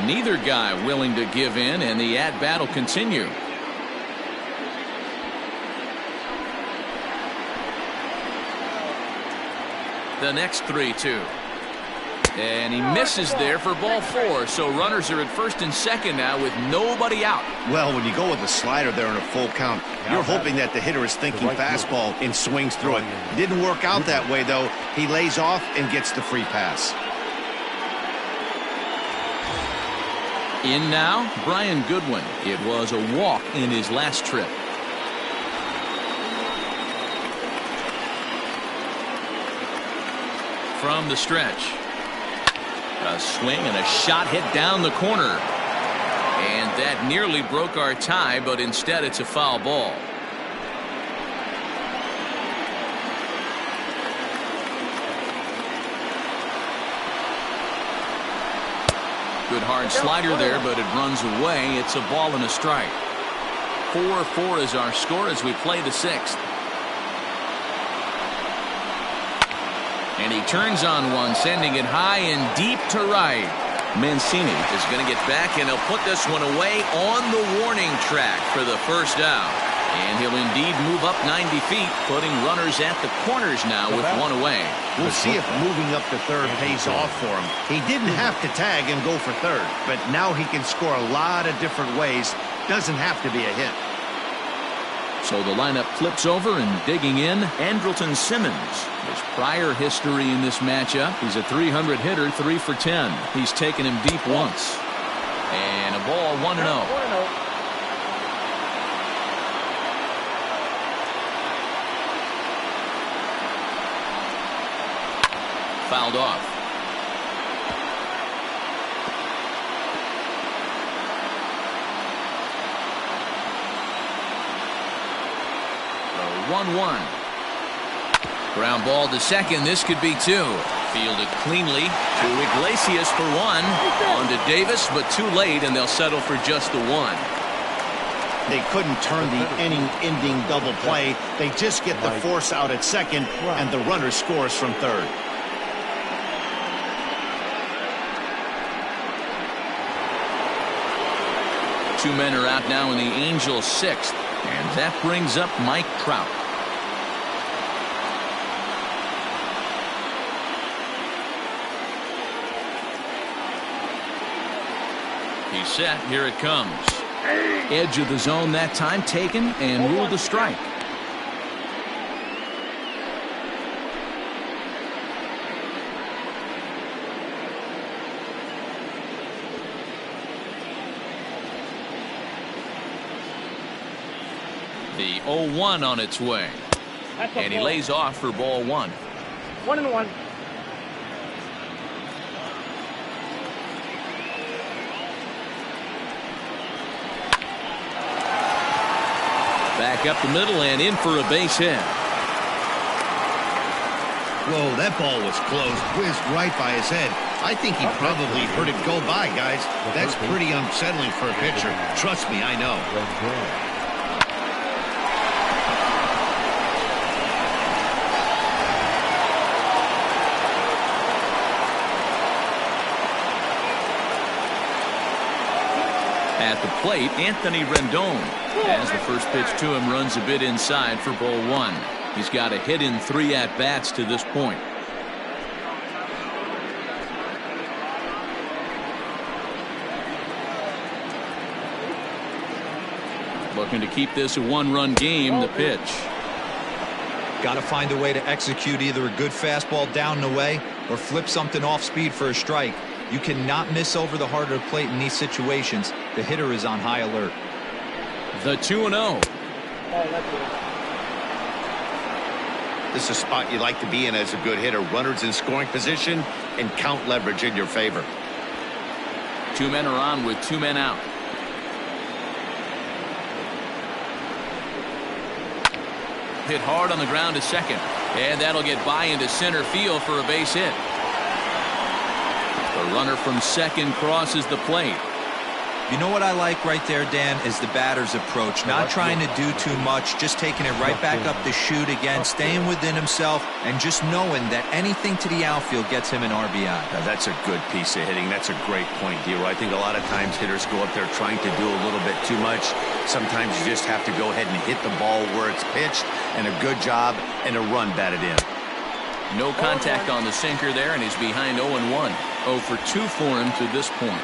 Neither guy willing to give in, and the at-bat will continue. The next 3-2. And he misses there for ball 4. So runners are at first and second now with nobody out. Well, when you go with a slider there in a full count, you're hoping that the hitter is thinking fastball and swings through it. Didn't work out that way, though. He lays off and gets the free pass. In now, Brian Goodwin. It was a walk in his last trip. From the stretch. A swing and a shot hit down the corner. And that nearly broke our tie, but instead it's a foul ball. Good hard slider there, but it runs away. It's a ball and a strike. 4-4 is our score as we play the 6th. And he turns on one, sending it high and deep to right. Mancini is going to get back, and he'll put this one away on the warning track for the first out. And he'll indeed move up 90 feet, putting runners at the corners now with one away. We'll see if moving up to third pays off for him. He didn't have to tag and go for third, but now he can score a lot of different ways. Doesn't have to be a hit. So the lineup flips over, and digging in, Andrelton Simmons. His prior history in this matchup, he's a 300 hitter, 3 for 10. He's taken him deep once. And a ball, 1-0. Fouled off. The 1-1. Ground ball to second. This could be 2. Fielded cleanly to Iglesias for 1. On to Davis, but too late, and they'll settle for just the 1. They couldn't turn the inning-ending double play. They just get the force out at second, and the runner scores from third. Two men are out now in the Angels' 6th, and that brings up Mike Trout. He's set. Here it comes. Edge of the zone that time taken and ruled a strike. The 0-1 on its way. And he lays off for ball 1. 1-1. Back up the middle and in for a base hit. Whoa, that ball was close. Whizzed right by his head. I think he probably heard it go by, guys. That's pretty unsettling for a pitcher. Trust me, I know. At the plate, Anthony Rendon, as the first pitch to him runs a bit inside for ball 1. He's got a hit in 3 at-bats to this point. Looking to keep this a 1-run game. The pitch. Got to find a way to execute either a good fastball down and away or flip something off speed for a strike. You cannot miss over the heart of the plate in these situations. The hitter is on high alert. The 2-0. This is a spot you like to be in as a good hitter. Runners in scoring position and count leverage in your favor. 2 men are on with 2 men out. Hit hard on the ground to second, and that'll get by into center field for a base hit. The runner from second crosses the plate. You know what I like right there, Dan, is the batter's approach. Not trying to do too much, just taking it right back up the chute again, staying within himself, and just knowing that anything to the outfield gets him an RBI. Now, that's a good piece of hitting. That's a great point, Dero. I think a lot of times hitters go up there trying to do a little bit too much. Sometimes you just have to go ahead and hit the ball where it's pitched, and a good job and a run batted in. No contact on the sinker there, and he's behind 0-1. 0 for 2 for him to this point.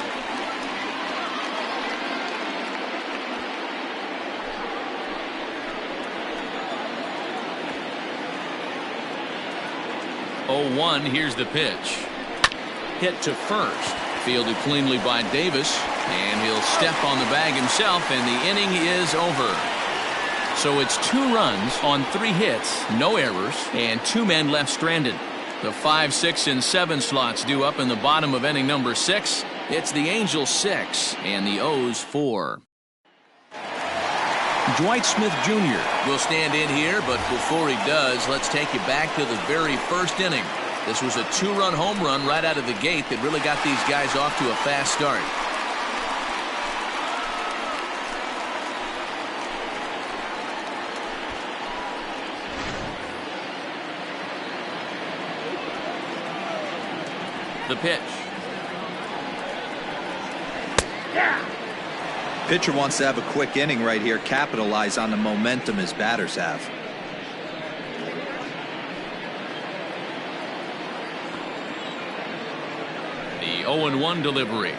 Here's the pitch. Hit to first. Fielded cleanly by Davis, and he'll step on the bag himself, and the inning is over. So it's 2 runs on 3 hits, no errors, and 2 men left stranded. The 5, 6, and 7 slots due up in the bottom of inning number 6. It's the Angels 6 and the O's 4. Dwight Smith Jr. will stand in here, but before he does, let's take you back to the very first inning. This was a 2-run home run right out of the gate that really got these guys off to a fast start. The pitch. Pitcher wants to have a quick inning right here, capitalize on the momentum his batters have. The 0-1 delivery.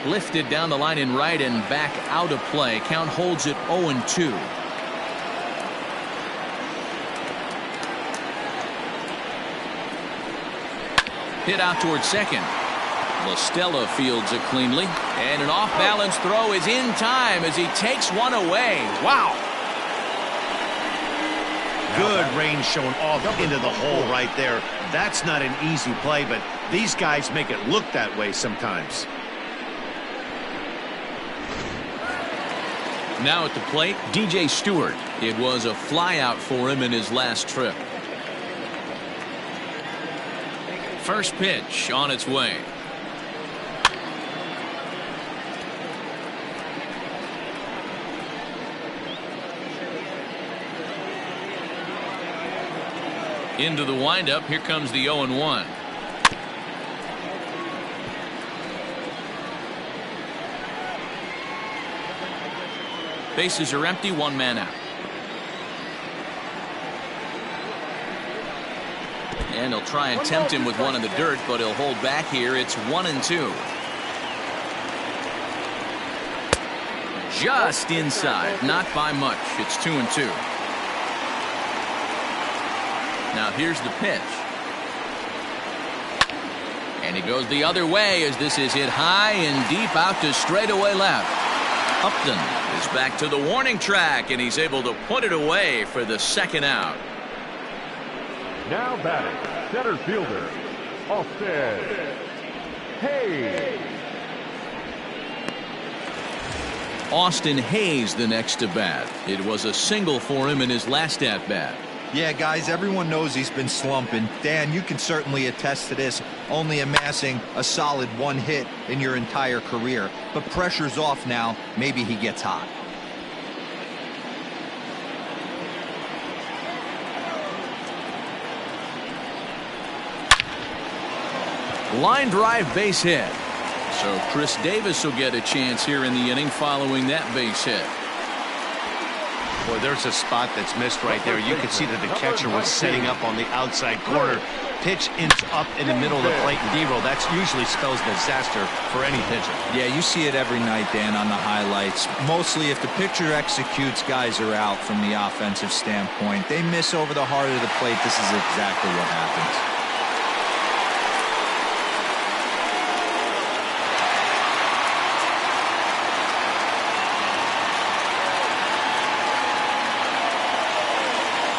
Lifted down the line in right and back out of play. Count holds it 0-2. Hit out towards second. LaStella fields it cleanly, and an off-balance throw is in time as he takes one away. Wow. Good range showing off into the hole right there. That's not an easy play, but these guys make it look that way sometimes. Now at the plate, DJ Stewart. It was a flyout for him in his last trip. First pitch on its way. Into the windup. Here comes the 0-1. Bases are empty, 1 man out. And he'll try and tempt him with one in the dirt, but he'll hold back here. It's 1-2. Just inside, not by much. It's 2-2. Now here's the pitch. And he goes the other way as this is hit high and deep out to straightaway left. Upton is back to the warning track, and he's able to put it away for the second out. Now batting, center fielder, Austin Hayes. Austin Hayes the next to bat. It was a single for him in his last at-bat. Yeah, guys, everyone knows he's been slumping. Dan, you can certainly attest to this, only amassing a solid 1 hit in your entire career. But pressure's off now. Maybe he gets hot. Line drive base hit. So Chris Davis will get a chance here in the inning following that base hit. Boy, there's a spot that's missed right there. You can see that the catcher was setting up on the outside corner. Pitch ends up in the middle of the plate, and Dero, that usually spells disaster for any pitcher. Yeah, you see it every night, Dan, on the highlights. Mostly if the pitcher executes, guys are out from the offensive standpoint. They miss over the heart of the plate. This is exactly what happens.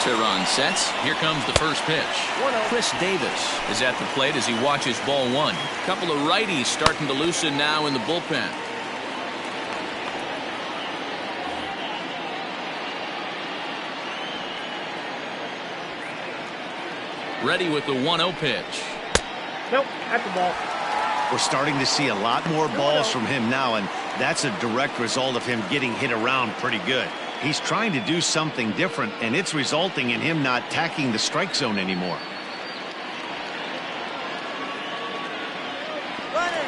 Teheran sets. Here comes the first pitch. Chris Davis is at the plate as he watches ball 1. A couple of righties starting to loosen now in the bullpen. Ready with the 1-0 pitch. Nope, at the ball. We're starting to see a lot more balls from him now, and that's a direct result of him getting hit around pretty good. He's trying to do something different, and it's resulting in him not tacking the strike zone anymore.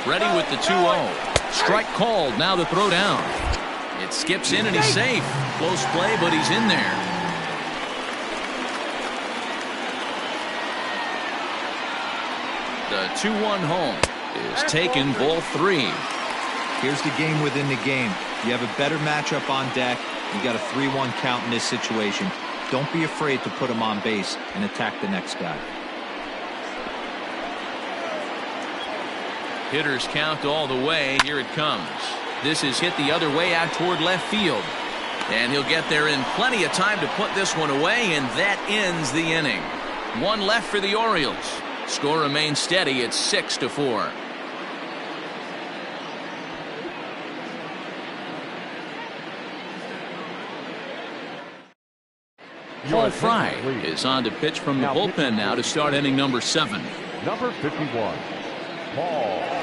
Ready with the 2-0. Strike called. Now the throw down. It skips in and he's safe. Close play, but he's in there. The 2-1 home is taken, ball 3. Here's the game within the game. You have a better matchup on deck. You got a 3-1 count in this situation. Don't be afraid to put him on base and attack the next guy. Hitters count all the way. Here it comes. This is hit the other way out toward left field. And he'll get there in plenty of time to put this one away, and that ends the inning. One left for the Orioles. Score remains steady at 6-4. Paul Fry is on to pitch from the bullpen now to start inning number 7. Number 51, Paul Fry.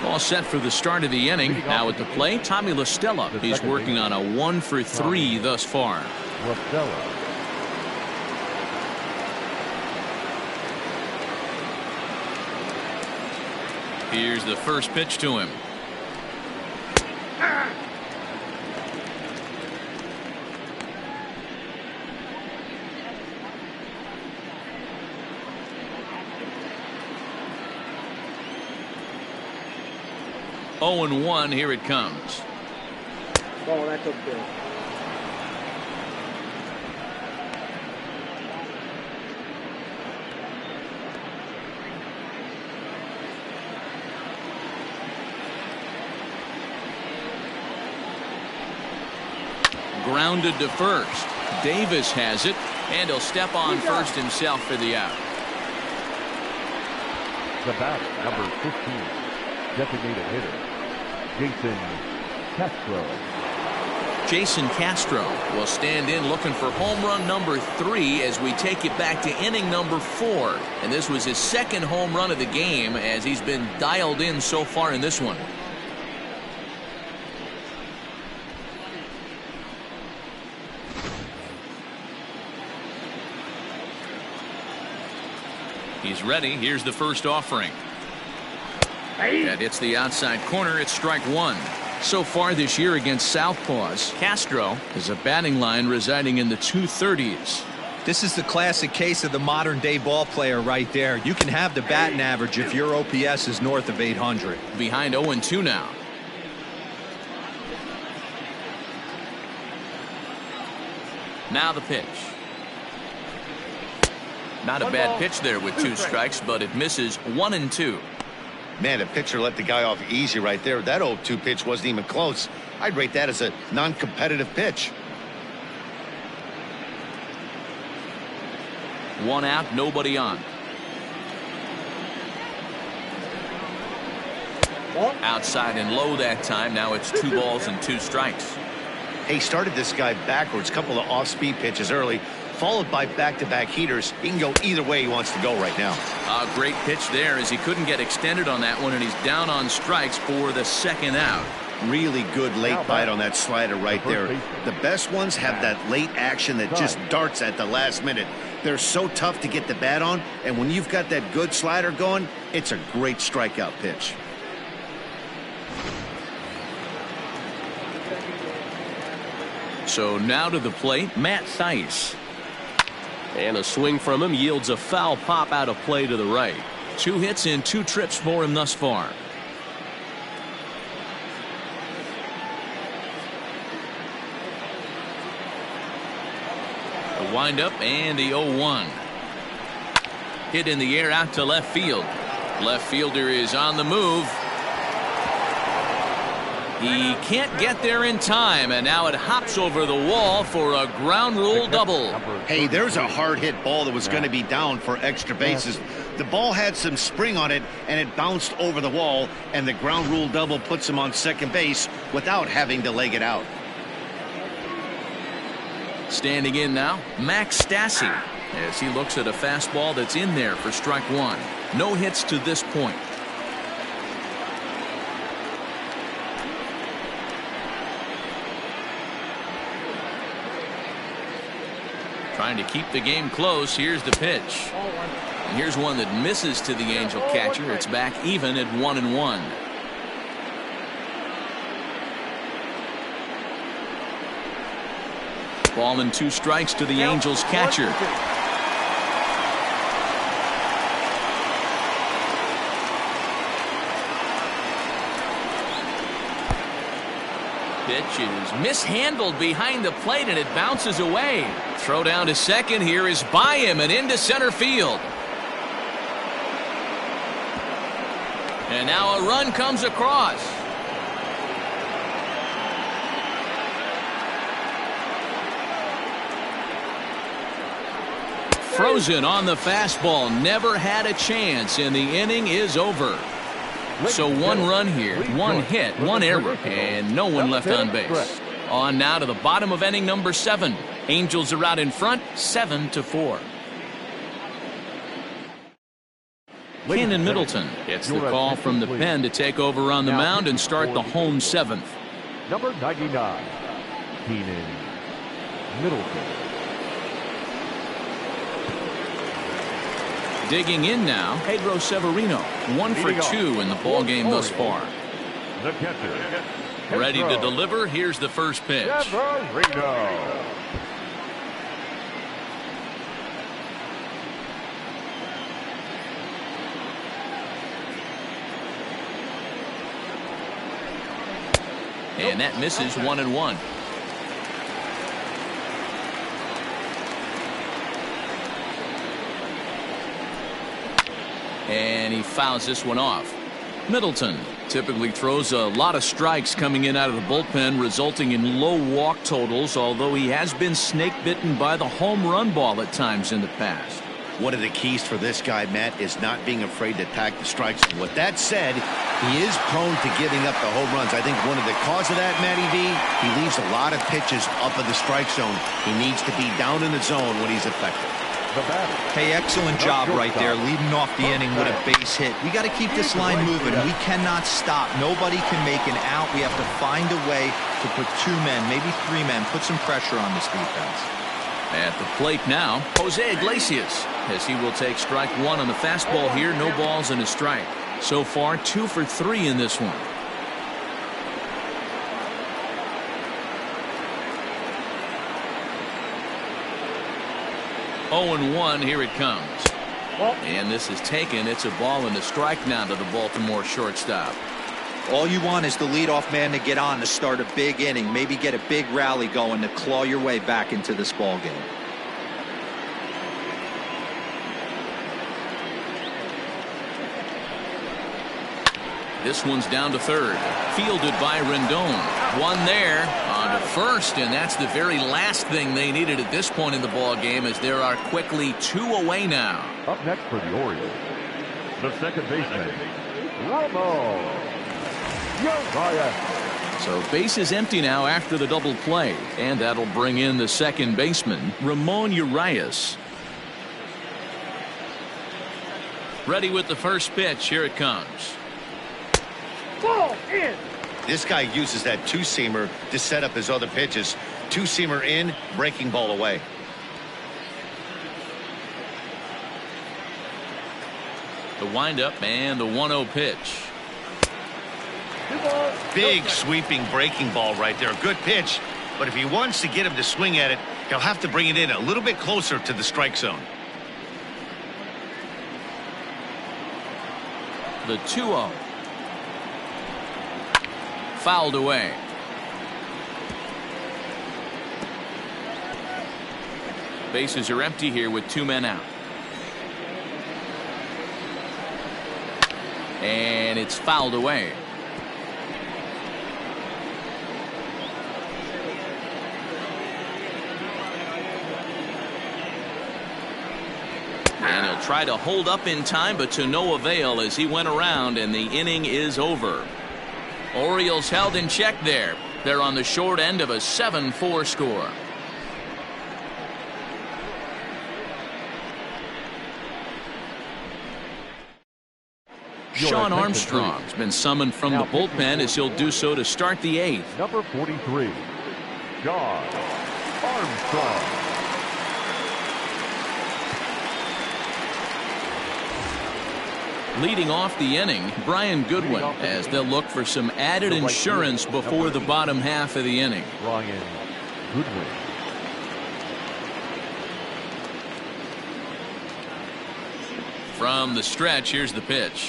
All set for the start of the inning. Now at the plate, Tommy La Stella. He's working on a 1-for-3 thus far. La Stella. Here's the first pitch to him. Oh, 0-1. Here it comes. Oh, that's okay. Grounded to first. Davis has it, and he'll step on first himself for the out. The batter, number 15, designated hitter, Jason Castro. Jason Castro will stand in looking for home run number 3 as we take it back to inning number 4. And this was his second home run of the game as he's been dialed in so far in this one. He's ready. Here's the first offering. That hits the outside corner. It's strike 1. So far this year against Southpaws, Castro is a batting line residing in the 230s. This is the classic case of the modern day ball player right there. You can have the batting average if your OPS is north of 800. Behind 0-2 now. Now the pitch. Not a bad pitch there with 2 strikes, but it misses 1-2. Man, the pitcher let the guy off easy right there. That 0-2 pitch wasn't even close. I'd rate that as a non-competitive pitch. 1 out, nobody on. Outside and low that time. Now it's 2 balls and 2 strikes. He started this guy backwards, couple of off-speed pitches early, followed by back-to-back heaters. He can go either way he wants to go right now. A great pitch there as he couldn't get extended on that one, and he's down on strikes for the 2nd out. Really good late bite on that slider right there. The best ones have that late action that just darts at the last minute. They're so tough to get the bat on, and when you've got that good slider going, it's a great strikeout pitch. So now to the plate, Matt Thaiss. And a swing from him yields a foul pop out of play to the right. 2 hits in 2 trips for him thus far. The windup and the 0-1. Hit in the air out to left field. Left fielder is on the move. He can't get there in time, and now it hops over the wall for a ground rule double. Hey, there's a hard hit ball that was going to be down for extra bases. The ball had some spring on it, and it bounced over the wall, and the ground rule double puts him on second base without having to leg it out. Standing in now, Max Stassi, as he looks at a fastball that's in there for strike one. No hits to this point. Trying to keep the game close. Here's the pitch. And here's one that misses to the Angel catcher. It's back even at 1-1. Ball and 2 strikes to the Angels catcher. Pitch is mishandled behind the plate, and it bounces away. Throw down to second here is by him and into center field. And now a run comes across. Frozen on the fastball. Never had a chance, and the inning is over. So 1 run here, 1 hit, 1 error, and no one left on base. On now to the bottom of inning number 7. Angels are out in front, 7-4. Keenan Middleton gets the call from the pen to take over on the mound and start the home 7th. Number 99, Keenan Middleton. Digging in now, Pedro Severino. 1 for 2 in the ball game thus far. The catcher, Ready to deliver. Here's the first pitch. Severino. And that misses 1-1. And he fouls this one off. Middleton typically throws a lot of strikes coming in out of the bullpen, resulting in low walk totals, although he has been snake bitten by the home run ball at times in the past. One of the keys for this guy, Matt, is not being afraid to attack the strikes. With that said, he is prone to giving up the home runs. I think one of the cause of that, Matty V, he leaves a lot of pitches up in the strike zone. He needs to be down in the zone when he's effective. Hey, excellent job right there, leading off the inning with a base hit. We got to keep this line moving. We cannot stop. Nobody can make an out. We have to find a way to put 2 men, maybe 3 men, put some pressure on this defense. At the plate now, Jose Iglesias, as he will take strike 1 on the fastball here. No balls and a strike. So far, 2 for 3 in this one. Oh and 1, here it comes. And this is taken. It's a ball and a strike now to the Baltimore shortstop. All you want is the leadoff man to get on to start a big inning, maybe get a big rally going to claw your way back into this ball game. This one's down to third. Fielded by Rendon. One there on to first, and that's the very last thing they needed at this point in the ball game, as there are quickly 2 away now. Up next for the Orioles, the second baseman, Ramon Urias. So base is empty now after the double play, and that'll bring in the second baseman, Ramon Urias. Ready with the first pitch. Here it comes. Ball in. This guy uses that 2-seamer to set up his other pitches. 2-seamer in, breaking ball away. The windup and the 1-0 pitch. Big sweeping breaking ball right there. Good pitch. But if he wants to get him to swing at it, he'll have to bring it in a little bit closer to the strike zone. The 2-0. Fouled away. Bases are empty here with 2 men out. And it's fouled away. And he'll tried to hold up in time, but to no avail as he went around, and the inning is over. Orioles held in check there. They're on the short end of a 7-4 score. Sean Armstrong's been summoned from the bullpen as he'll do so to start the 8th. Number 43, Sean Armstrong. Leading off the inning, Brian Goodwin, as they'll look for some added insurance before the bottom half of the inning. Brian Goodwin. From the stretch, here's the pitch.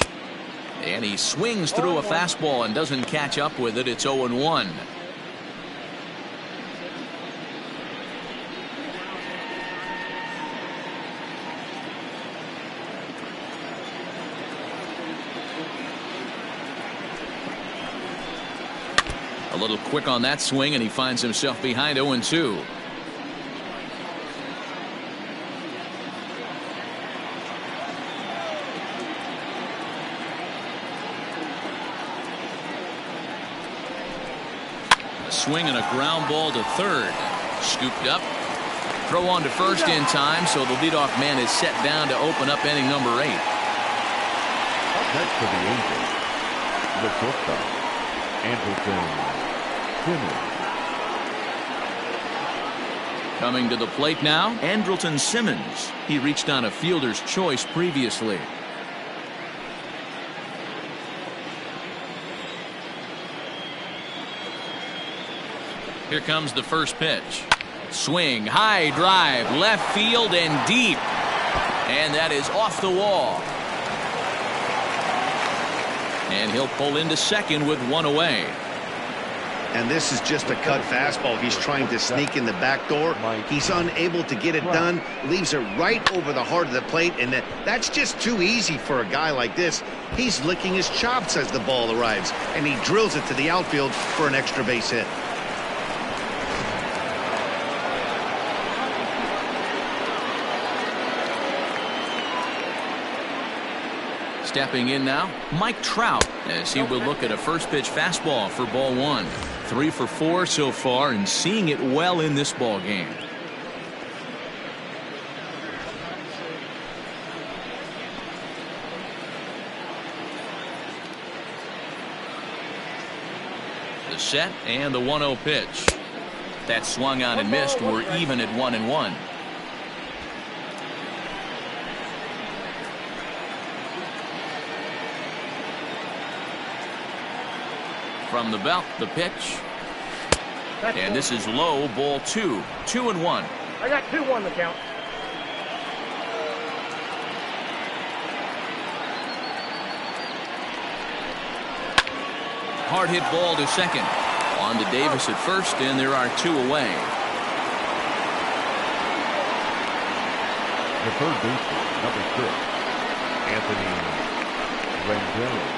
And he swings through a fastball and doesn't catch up with it. It's 0-1. A little quick on that swing, and he finds himself behind 0-2. Swing and a ground ball to third. Scooped up. Throw on to first in time, so the leadoff man is set down to open up inning number 8. Up next for the Angels, the shortstop, Andrelton Simmons. Coming to the plate now, Andrelton Simmons. He reached on a fielder's choice previously. Here comes the first pitch. Swing, high drive, left field and deep. And that is off the wall. And he'll pull into second with one away. And this is just a cut fastball. He's trying to sneak in the back door. He's unable to get it done. Leaves it right over the heart of the plate. And that's just too easy for a guy like this. He's licking his chops as the ball arrives. And he drills it to the outfield for an extra base hit. Stepping in now, Mike Trout, as he will look at a first pitch fastball for ball 1. 3 for 4 so far, and seeing it well in this ball game. The set and the 1-0 pitch. That swung on and missed. We're even at 1-1. From the belt, the pitch. And this is low, ball 2. 2-1. I got 2-1 the count. Hard hit ball to second. On to Davis at first, and there are 2 away. The third baseman, number 6, Anthony Rendon.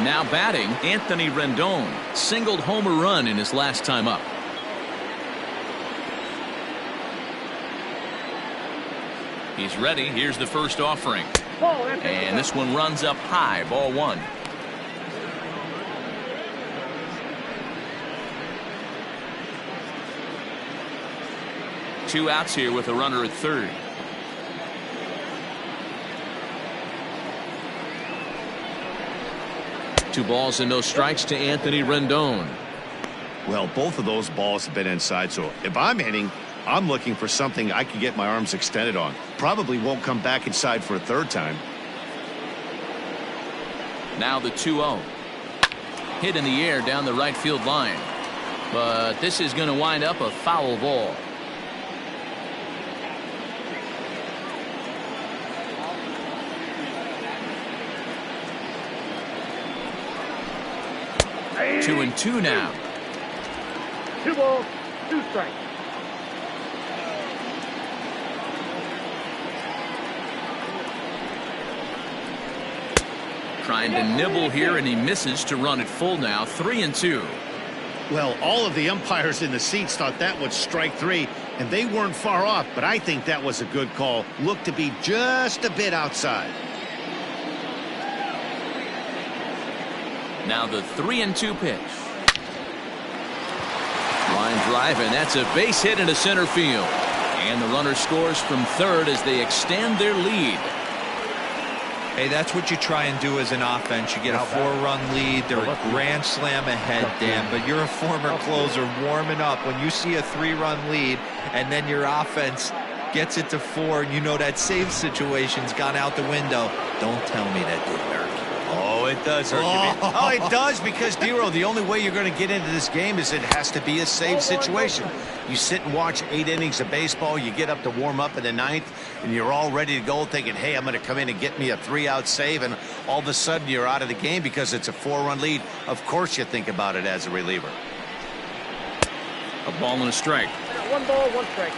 Now batting, Anthony Rendon singled home a run in his last time up. He's ready. Here's the first offering. And this one runs up high. Ball 1. Two outs here with a runner at third. Two balls and no strikes to Anthony Rendon. Well, both of those balls have been inside, so if I'm hitting, I'm looking for something I can get my arms extended on. Probably won't come back inside for a third time. Now the 2-0. Hit in the air down the right field line. But this is going to wind up a foul ball. Hey. 2-2 now. 2 balls, 2 strikes. Trying to nibble here, and he misses to run it full now. 3-2. Well, all of the umpires in the seats thought that was strike 3, And they weren't far off, but I think that was a good call. Looked to be just a bit outside. Now the 3-2 pitch. Line drive, and that's a base hit into center field. And the runner scores from third as they extend their lead. Hey, that's what you try and do as an offense. You get a 4-run lead. They're a grand slam ahead, Dan, but you're a former closer warming up. When you see a 3-run lead and then your offense gets it to 4, and you know that save situation's gone out the window, don't tell me that didn't hurt. Oh, it does hurt you. Oh, it does, because, Dero, the only way you're going to get into this game is it has to be a save situation. You sit and watch 8 innings of baseball, you get up to warm up in the 9th, and you're all ready to go thinking, hey, I'm going to come in and get me a 3-out save, and all of a sudden you're out of the game because it's a 4-run lead. Of course you think about it as a reliever. A ball and a strike. 1 ball, 1 strike.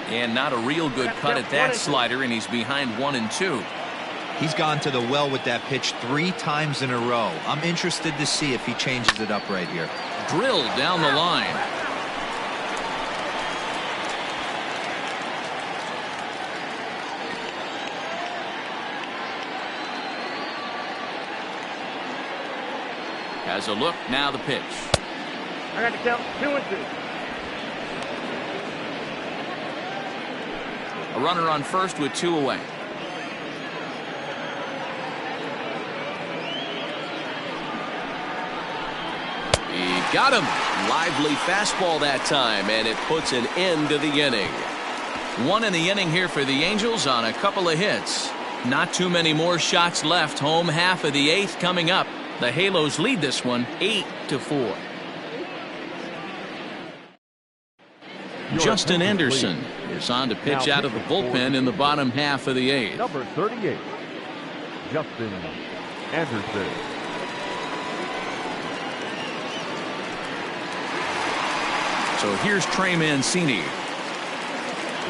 And not a real good cut at that slider, and he's behind 1-2. He's gone to the well with that pitch 3 times in a row. I'm interested to see if he changes it up right here. Drilled down the line. Has a look, now the pitch. I got to count 2-2. A runner on first with 2 away. He got him. Lively fastball that time, and it puts an end to the inning. 1 in the inning here for the Angels on a couple of hits. Not too many more shots left. Home half of the 8th coming up. The Halos lead this one 8-4. Justin Anderson is on to pitch out of the bullpen in the bottom half of the 8th. Number 38, Justin Anderson. So here's Trey Mancini.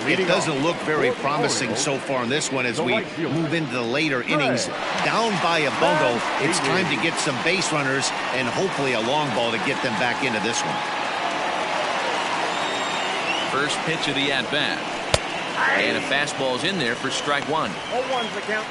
It doesn't look very promising so far in this one as we move into the later innings. Down by a bungle, it's time to get some base runners and hopefully a long ball to get them back into this one. First pitch of the at-bat. And a fastball's in there for strike 1. 0-1's the count.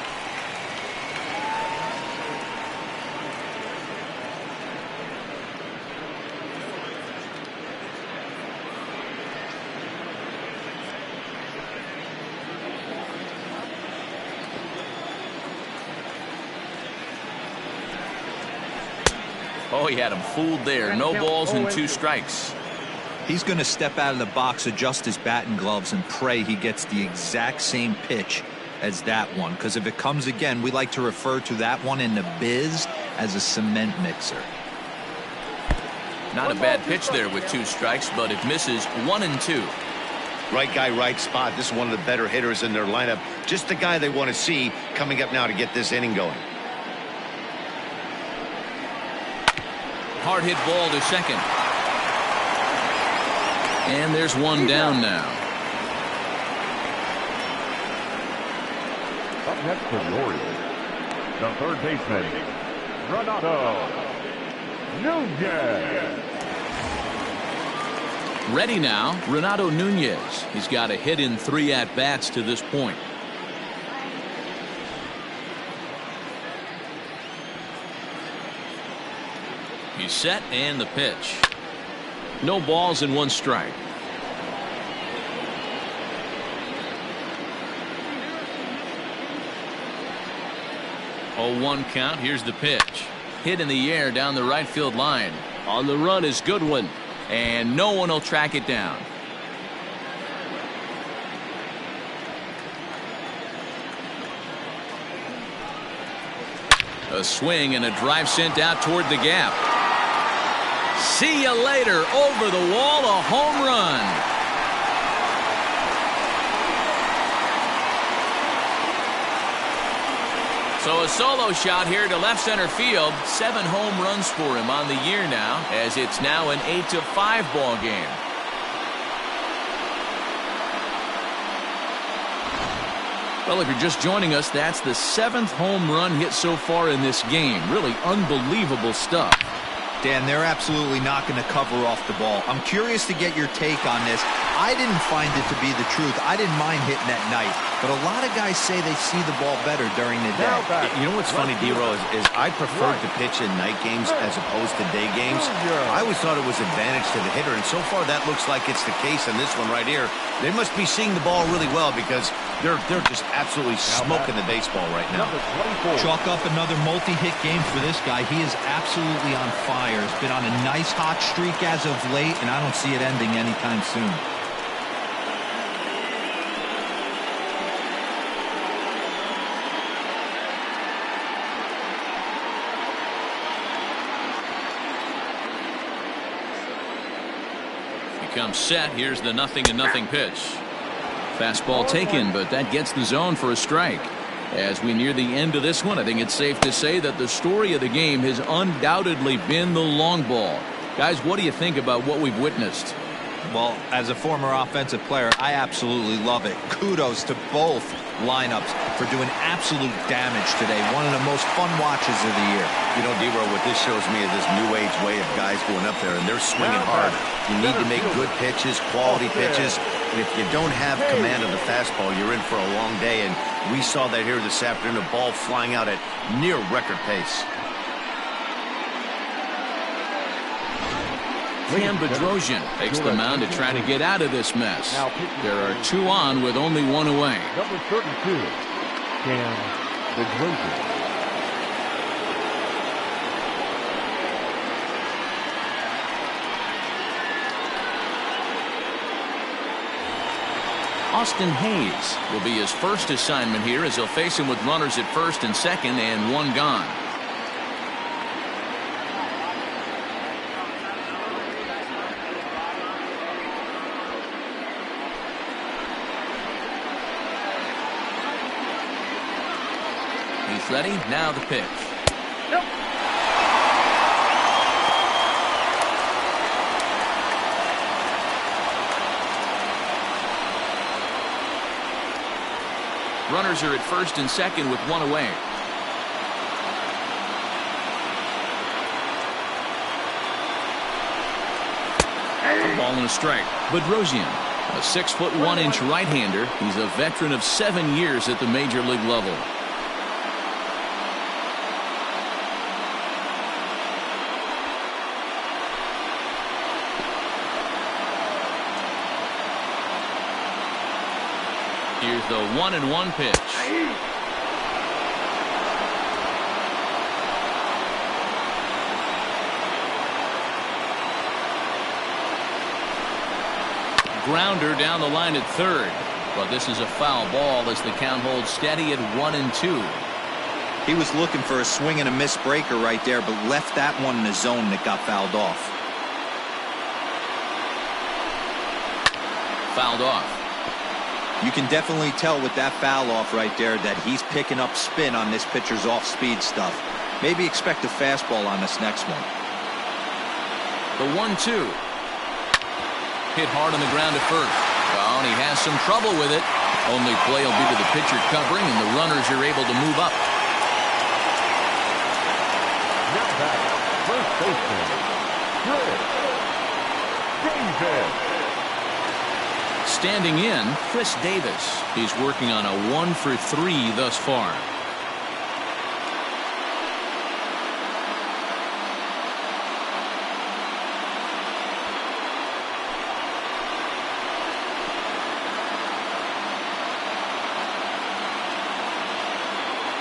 Oh, he had him fooled there. No balls and 2 strikes. He's going to step out of the box, adjust his batting gloves, and pray he gets the exact same pitch as that one. Because if it comes again, we like to refer to that one in the biz as a cement mixer. Not a bad pitch there with 2 strikes, but it misses 1-2. Right guy, right spot. This is one of the better hitters in their lineup. Just the guy they want to see coming up now to get this inning going. Hard hit ball to second. And there's one down now. Up next for the Orioles, the third baseman, Renato Nunez. Ready now, Renato Nunez. He's got a hit in 3 at-bats to this point. He's set, and the pitch. No balls and 1 strike. Oh, 1 count. Here's the pitch. Hit in the air down the right field line. On the run is Goodwin, and no one will track it down. A swing and a drive sent out toward the gap. See you later. Over the wall, a home run. So a solo shot here to left center field. 7 home runs for him on the year now, as it's now an 8-5 ball game. Well, if you're just joining us, that's the 7th home run hit so far in this game. Really unbelievable stuff. Dan, they're absolutely not going to cover off the ball. I'm curious to get your take on this. I didn't find it to be the truth. I didn't mind hitting at night, but a lot of guys say they see the ball better during the day. You know what's funny, D-Row, is I preferred to pitch in night games as opposed to day games. I always thought it was advantage to the hitter, and so far that looks like it's the case in this one right here. They must be seeing the ball really well because they're just absolutely smoking the baseball right now. Chalk up another multi-hit game for this guy. He is absolutely on fire. He's been on a nice hot streak as of late, and I don't see it ending anytime soon. Comes set. Here's the 0-0 pitch. Fastball taken, but that gets the zone for a strike. As we near the end of this one, I think it's safe to say that the story of the game has undoubtedly been the long ball. Guys, what do you think about what we've witnessed? Well, as a former offensive player, I absolutely love it. Kudos to both lineups for doing absolute damage today. One of the most fun watches of the year. You know, D-Row, what this shows me is this new age way of guys going up there, and they're swinging hard. You need to make good pitches, quality pitches, and if you don't have command of the fastball, you're in for a long day, and we saw that here this afternoon, a ball flying out at near record pace. Cam Bedrosian takes the mound to try to get out of this mess. There are 2 on with only 1 away. Number 32, Cam Bedrosian. Austin Hayes will be his first assignment here as he'll face him with runners at first and second and 1 gone. He's ready. Now the pitch. Runners are at first and second with 1 away. A ball and a strike. Bedrosian, a 6'1" right-hander. He's a veteran of 7 years at the major league level. Here's the 1-1 pitch. Grounder down the line at third. But this is a foul ball as the count holds steady at 1-2. He was looking for a swing and a miss breaker right there, but left that one in the zone that got fouled off. Fouled off. You can definitely tell with that foul off right there that he's picking up spin on this pitcher's off-speed stuff. Maybe expect a fastball on this next one. The 1-2. Hit hard on the ground at first. Well, and he has some trouble with it. Only play will be to the pitcher covering, and the runners are able to move up. Now back, first baseman, Chris Davis. Standing in, Chris Davis. He's working on a 1-for-3 thus far.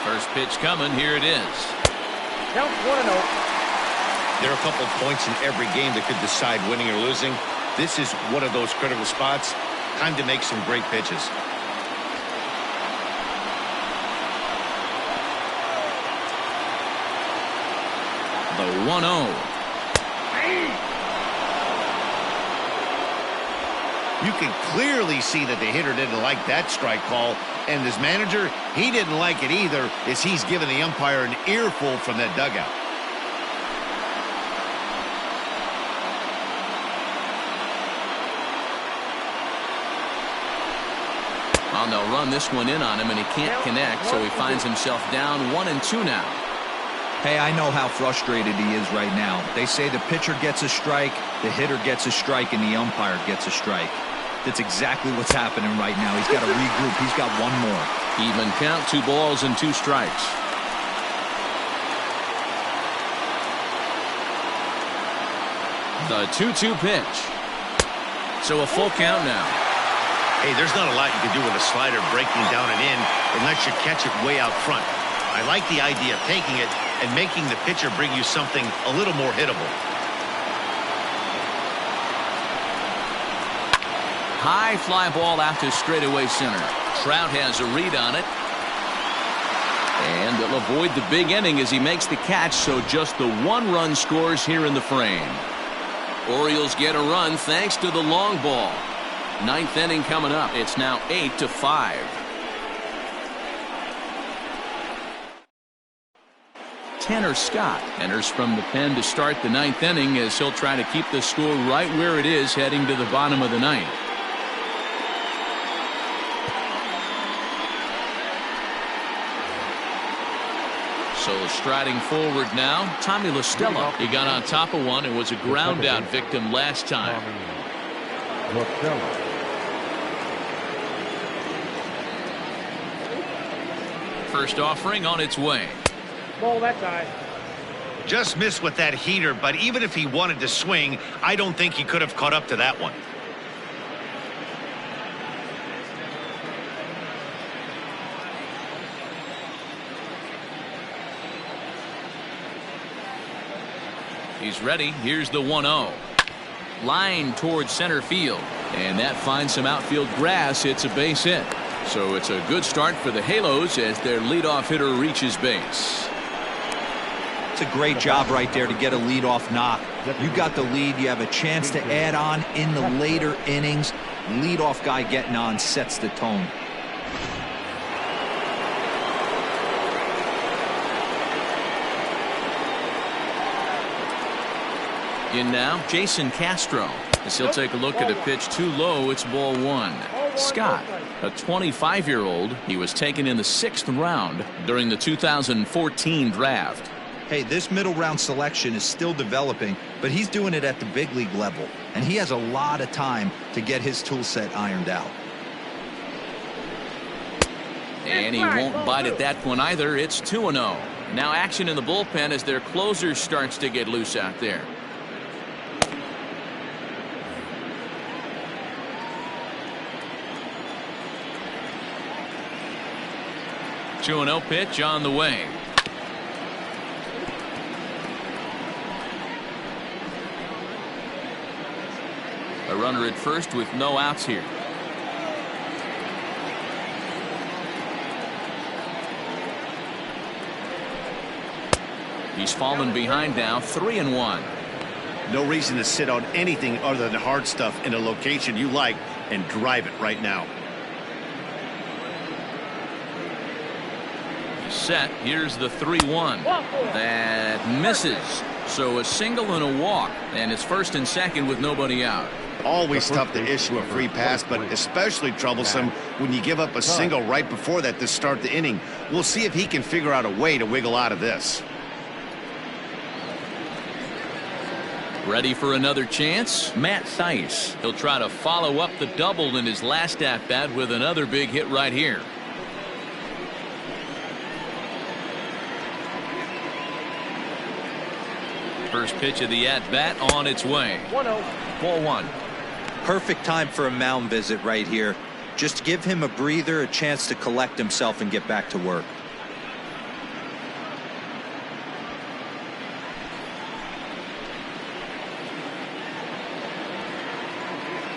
First pitch coming. Here it is. Count 1-0. There are a couple points in every game that could decide winning or losing. This is one of those critical spots. Time to make some great pitches. The 1-0. You can clearly see that the hitter didn't like that strike call, and his manager, he didn't like it either, as he's giving the umpire an earful from that dugout. Well, they'll run this one in on him, and he can't connect, so he finds himself down 1-2 now. Hey, I know how frustrated he is right now. They say the pitcher gets a strike, the hitter gets a strike, and the umpire gets a strike. That's exactly what's happening right now. He's got to regroup. He's got one more. Even count, 2 balls and 2 strikes. The 2-2 pitch. So a full count now. Hey, there's not a lot you can do with a slider breaking down and in unless you catch it way out front. I like the idea of taking it and making the pitcher bring you something a little more hittable. High fly ball out to straightaway center. Trout has a read on it. And they'll avoid the big inning as he makes the catch, so just the 1 run scores here in the frame. Orioles get a run thanks to the long ball. 9th inning coming up. It's now 8-5. Tanner Scott enters from the pen to start the 9th inning as he'll try to keep the score right where it is heading to the bottom of the 9th. So striding forward now, Tommy La Stella. He got on top of one and was a ground out victim last time. First offering on its way. Ball that side. Just missed with that heater, but even if he wanted to swing, I don't think he could have caught up to that one. He's ready. Here's the 1-0. Line towards center field. And that finds some outfield grass. It's a base hit. So it's a good start for the Halos as their leadoff hitter reaches base. It's a great job right there to get a leadoff knock. You got the lead. You have a chance to add on in the later innings. Leadoff guy getting on sets the tone. In now, Jason Castro. As he'll take a look at a pitch too low, it's ball 1. Scott, a 25-year-old, he was taken in the 6th round during the 2014 draft. Hey, this middle round selection is still developing, but he's doing it at the big league level, and he has a lot of time to get his tool set ironed out. And he won't bite at that one either. It's 2-0. Now action in the bullpen as their closer starts to get loose out there. The 2-0 pitch on the way. A runner at first with no outs here. He's fallen behind now, 3-1. No reason to sit on anything other than hard stuff in a location you like and drive it right now. Set. Here's the 3-1. That misses. So a single and a walk, and it's first and second with nobody out. Always tough to issue a free pass, but especially troublesome when you give up a single right before that to start the inning. We'll see if he can figure out a way to wiggle out of this. Ready for another chance? Matt Thaiss. He'll try to follow up the double in his last at-bat with another big hit right here. First pitch of the at-bat on its way. 1-0. Ball 1. Perfect time for a mound visit right here. Just give him a breather, a chance to collect himself and get back to work.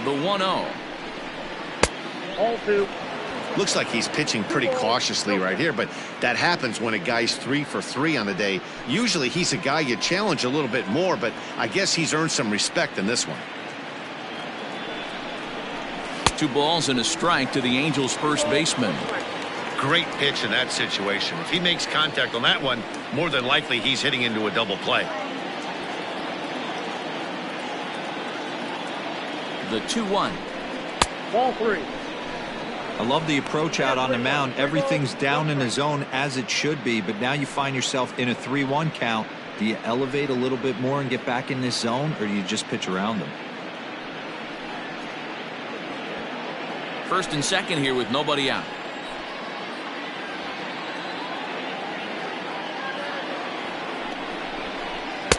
The 1-0. All 2. Looks like he's pitching pretty cautiously right here, but that happens when a guy's 3 for 3 on the day. Usually he's a guy you challenge a little bit more, but I guess he's earned some respect in this one. 2 balls and a strike to the Angels' first baseman. Great pitch in that situation. If he makes contact on that one, more than likely he's hitting into a double play. The 2-1. Ball 3. I love the approach out on the mound. Everything's down in the zone as it should be, but now you find yourself in a 3-1 count. Do you elevate a little bit more and get back in this zone, or do you just pitch around them? First and second here with nobody out.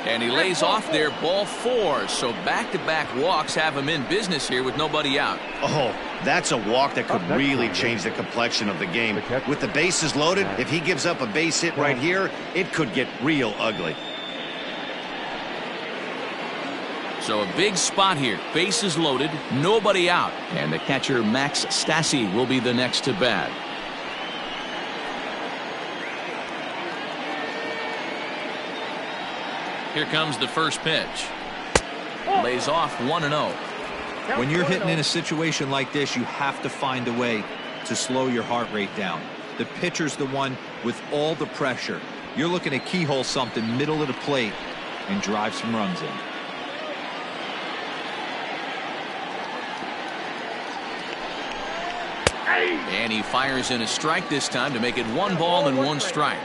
And he lays off there, ball 4. So back-to-back walks have him in business here with nobody out. Oh, that's a walk that could really change the complexion of the game. With the bases loaded, if he gives up a base hit right here, it could get real ugly. So a big spot here. Bases loaded, nobody out. And the catcher, Max Stassi, will be the next to bat. Here comes the first pitch. Lays off 1-0. When you're hitting in a situation like this, you have to find a way to slow your heart rate down. The pitcher's the one with all the pressure. You're looking to keyhole something middle of the plate and drive some runs in. And he fires in a strike this time to make it 1 ball and 1 strike.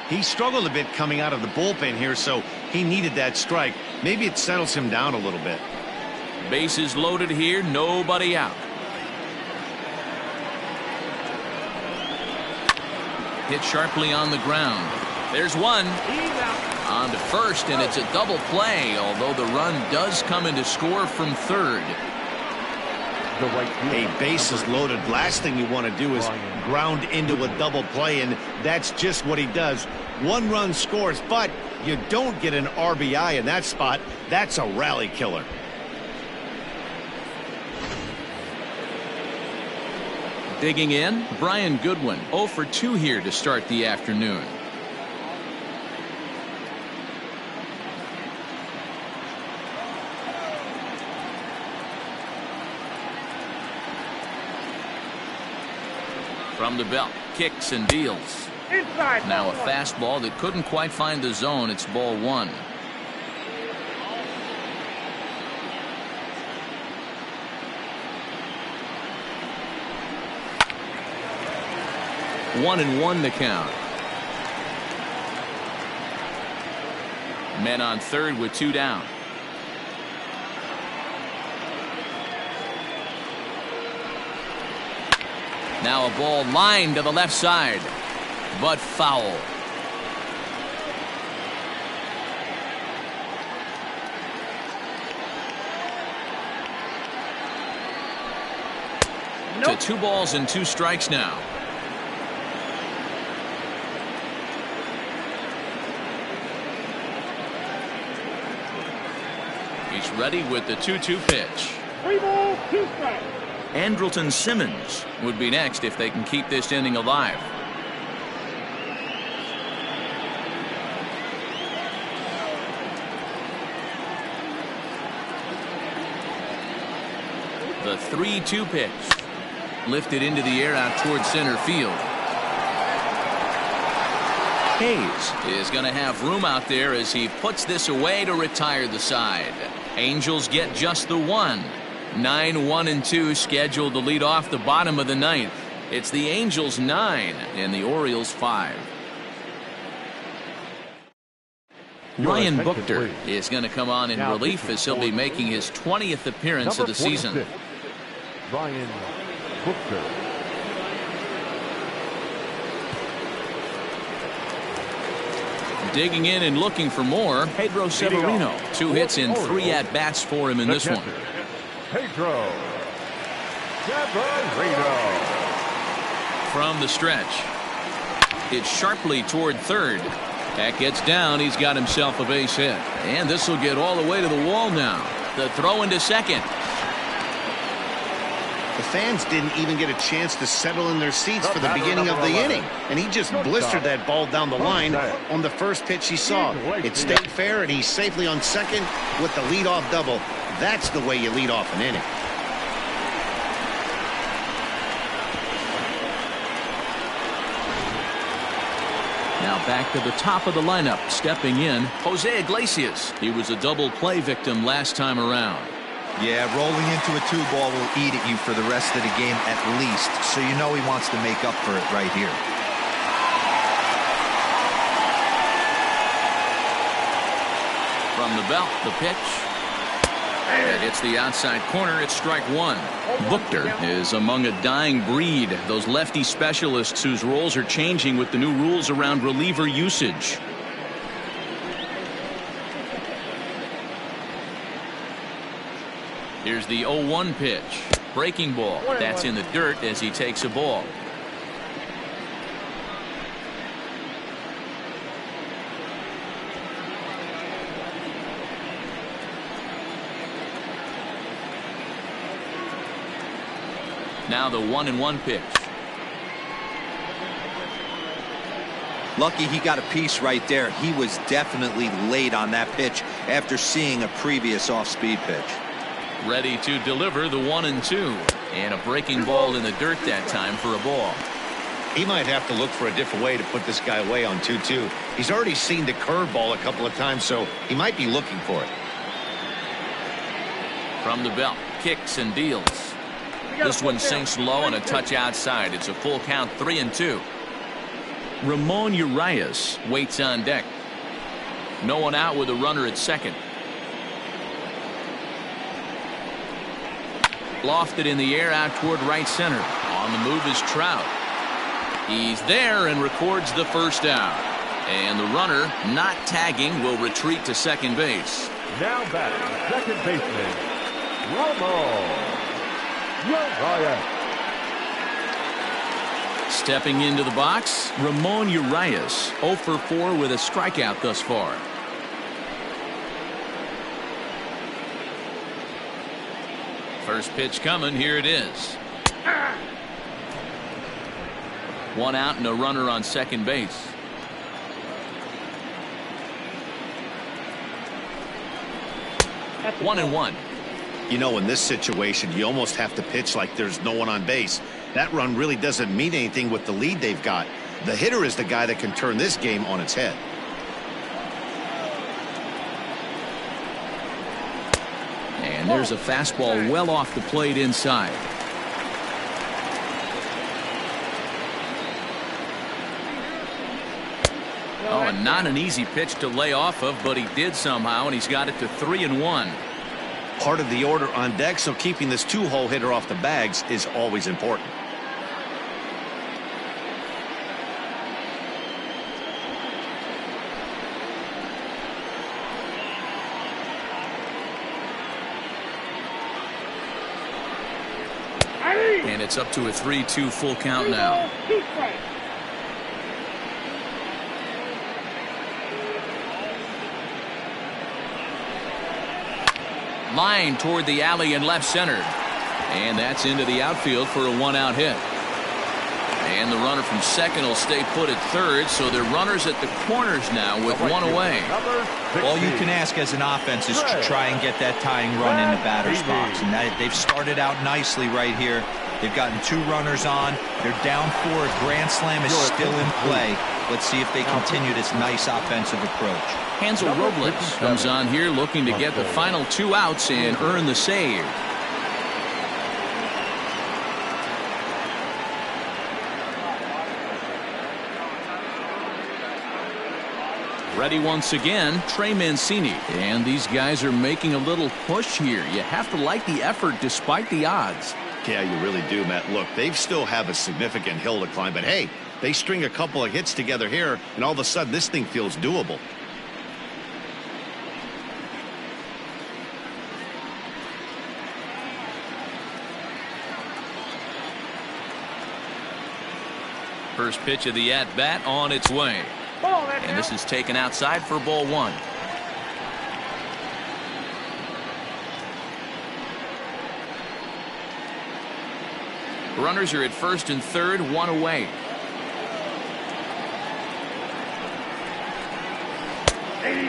He struggled a bit coming out of the bullpen here, so he needed that strike. Maybe it settles him down a little bit. Bases loaded here, nobody out. Hit sharply on the ground. There's one. On to first, and it's a double play, although the run does come into score from third. A bases loaded. Last thing you want to do is ground into a double play, and that's just what he does. 1 run scores, but you don't get an RBI in that spot. That's a rally killer. Digging in, Brian Goodwin, 0 for 2 here to start the afternoon. From the belt, kicks and deals. Now a fastball that couldn't quite find the zone. It's ball 1. One and 1 to count. Men on third with 2 down. Now a ball lined to the left side, but foul. To 2 balls and 2 strikes now. He's ready with the 2-2 pitch. 3 balls, 2 strikes. Andrelton Simmons would be next if they can keep this inning alive. The 3-2 pitch. Lifted into the air out towards center field. Hayes is going to have room out there as he puts this away to retire the side. Angels get just the 1. 9-1-2 scheduled to lead off the bottom of the 9th. It's the Angels 9 and the Orioles 5. Ryan Buchter is going to come on in relief as he'll be making his 20th appearance of the season. Ryan Buchter. Digging in and looking for more, Pedro Severino. 2 hits in 3 at-bats for him in this one. Pedro Severino. From the stretch. It's sharply toward third. That gets down. He's got himself a base hit. And this will get all the way to the wall now. The throw into second. The fans didn't even get a chance to settle in their seats for the beginning of the inning. And he just blistered that ball down the line on the first pitch he saw. It stayed fair, and he's safely on second with the leadoff double. That's the way you lead off an inning. Now back to the top of the lineup. Stepping in, Jose Iglesias. He was a double play victim last time around. Yeah, rolling into a 2-ball will eat at you for the rest of the game at least, so you know he wants to make up for it right here. From the belt, the pitch. It hits the outside corner. It's strike one. Buchter is among a dying breed, those lefty specialists whose roles are changing with the new rules around reliever usage. Here's the 0-1 pitch. Breaking ball. That's in the dirt as he takes a ball. Now the 1-1 pitch. Lucky he got a piece right there. He was definitely late on that pitch after seeing a previous off-speed pitch. Ready to deliver the 1-2. And a breaking ball in the dirt that time for a ball. He might have to look for a different way to put this guy away on 2-2. He's already seen the curveball a couple of times, so he might be looking for it. From the belt, kicks and deals. This one sinks low and a touch outside. It's a full count, 3-2. Ramon Urias waits on deck. No one out with a runner at second. Lofted in the air out toward right center. On the move is Trout. He's there and records the first out. And the runner, not tagging, will retreat to second base. Now batting, second baseman, Ramon Urias. Stepping into the box, Ramon Urias, 0 for 4 with a strikeout thus far. First pitch coming, here it is. One out and a runner on second base. That's 1-1. You know, in this situation, you almost have to pitch like there's no one on base. That run really doesn't mean anything with the lead they've got. The hitter is the guy that can turn this game on its head. And there's a fastball well off the plate inside. Oh, and not an easy pitch to lay off of, but he did somehow, and he's got it to 3-1. Part of the order on deck, so keeping this 2-hole hitter off the bags is always important. And it's up to a 3-2 full count now. Line toward the alley in left center. And that's into the outfield for a 1-out hit. And the runner from second will stay put at third, so they're runners at the corners now with one away. All you can ask as an offense is to try and get that tying run in the batter's box. And they've started out nicely right here. They've gotten 2 runners on. They're down 4. A grand slam is still in play. Let's see if they continue this nice offensive approach. Hansel Robles comes on here looking to get the final 2 outs and earn the save. Ready once again, Trey Mancini. And these guys are making a little push here. You have to like the effort despite the odds. Yeah, you really do, Matt. Look, they still have a significant hill to climb, but hey, they string a couple of hits together here, and all of a sudden this thing feels doable. First pitch of the at-bat on its way. And this is taken outside for ball 1. Runners are at first and third, 1 away.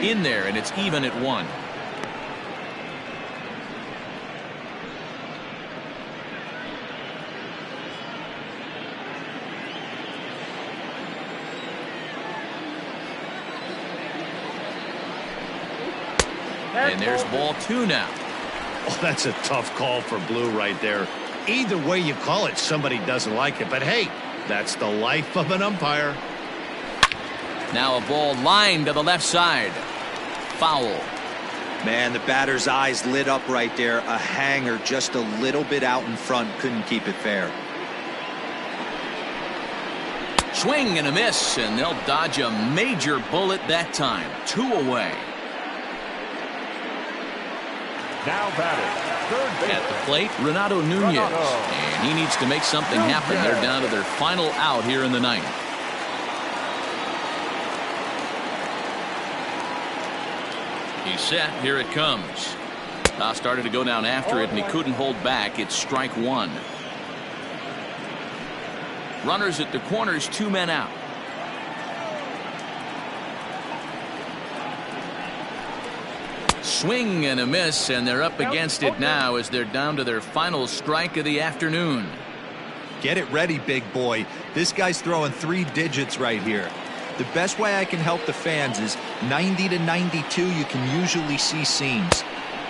In there, and it's even at 1. And there's ball 2 now. Oh, that's a tough call for Blue right there. Either way you call it, somebody doesn't like it. But hey, that's the life of an umpire. Now a ball lined to the left side. Foul. Man, the batter's eyes lit up right there. A hanger just a little bit out in front. Couldn't keep it fair. Swing and a miss, and they'll dodge a major bullet that time. 2 away. Now batting, third base. At the plate, Renato Nunez. And he needs to make something happen. They're down to their final out here in the ninth. He's set. Here it comes. Toss started to go down after it, and he couldn't hold back. It's strike 1. Runners at the corners, 2 men out. Swing and a miss, and they're up against it now as they're down to their final strike of the afternoon. Get it ready, big boy. This guy's throwing 3 digits right here. The best way I can help the fans is 90 to 92. You can usually see seams.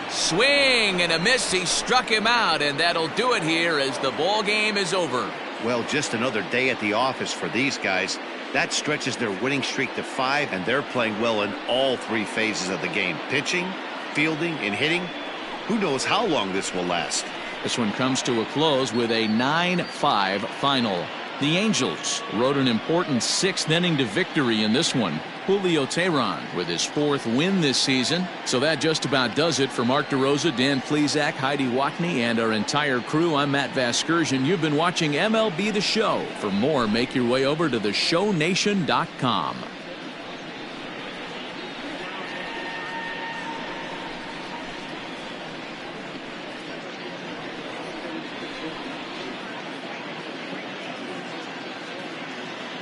Swing and a miss. He struck him out, and that'll do it here as the ball game is over. Well, just another day at the office for these guys. That stretches their winning streak to 5, and they're playing well in all 3 phases of the game. Pitching, fielding, and hitting. Who knows how long this will last? This one comes to a close with a 9-5 final. The Angels rode an important 6th inning to victory in this one. Julio Teheran with his 4th win this season. So that just about does it for Mark DeRosa, Dan Plesac, Heidi Watney, and our entire crew. I'm Matt Vasgersian. You've been watching MLB The Show. For more, make your way over to theshownation.com.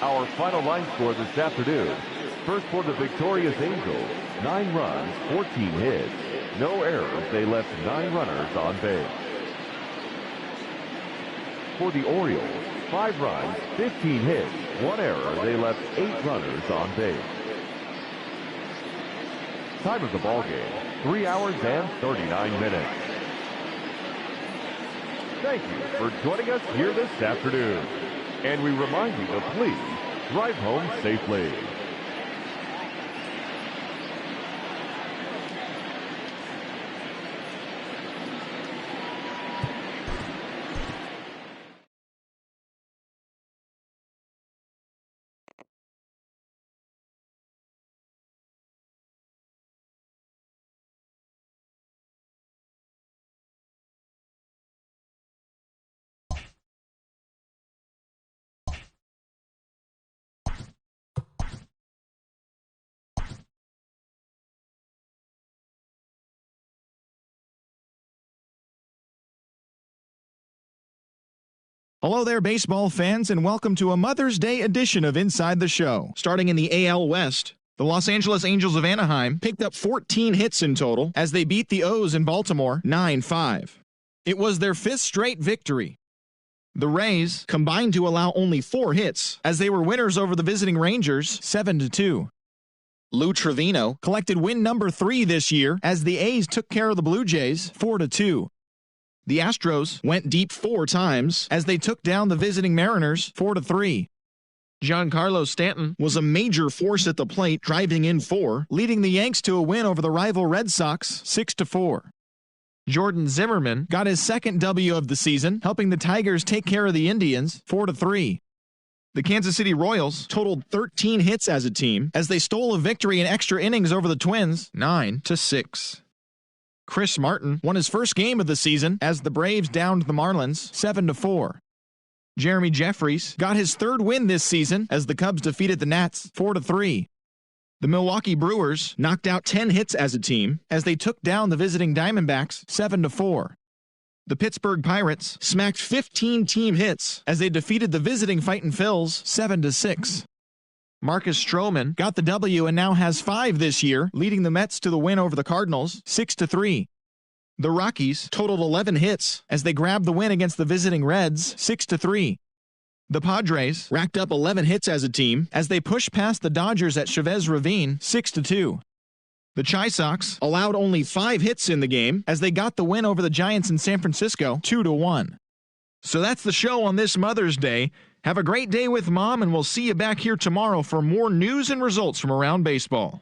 Our final line score this afternoon. First for the victorious Angels, 9 runs, 14 hits. No errors. They left 9 runners on base. For the Orioles, 5 runs, 15 hits. 1 error. They left 8 runners on base. Time of the ball game, 3 hours and 39 minutes. Thank you for joining us here this afternoon. And we remind you to please drive home safely. Hello there, baseball fans, and welcome to a Mother's Day edition of Inside the Show. Starting in the AL West, the Los Angeles Angels of Anaheim picked up 14 hits in total as they beat the O's in Baltimore 9-5. It was their 5th straight victory. The Rays combined to allow only 4 hits as they were winners over the visiting Rangers 7-2. Lou Trevino collected win number 3 this year as the A's took care of the Blue Jays 4-2. The Astros went deep 4 times as they took down the visiting Mariners 4-3. Giancarlo Stanton was a major force at the plate, driving in 4, leading the Yanks to a win over the rival Red Sox 6-4. Jordan Zimmerman got his 2nd W of the season, helping the Tigers take care of the Indians 4-3. The Kansas City Royals totaled 13 hits as a team as they stole a victory in extra innings over the Twins 9-6. Chris Martin won his first game of the season as the Braves downed the Marlins 7-4. Jeremy Jeffries got his 3rd win this season as the Cubs defeated the Nats 4-3. The Milwaukee Brewers knocked out 10 hits as a team as they took down the visiting Diamondbacks 7-4. The Pittsburgh Pirates smacked 15 team hits as they defeated the visiting Fightin' Phils 7-6. Marcus Stroman got the W and now has 5 this year, leading the Mets to the win over the Cardinals 6-3. The Rockies totaled 11 hits as they grabbed the win against the visiting Reds 6-3. The Padres racked up 11 hits as a team as they pushed past the Dodgers at Chavez Ravine 6-2. The Chi Sox allowed only 5 hits in the game as they got the win over the Giants in San Francisco 2-1. So that's the show on this Mother's Day. Have a great day with Mom, and we'll see you back here tomorrow for more news and results from around baseball.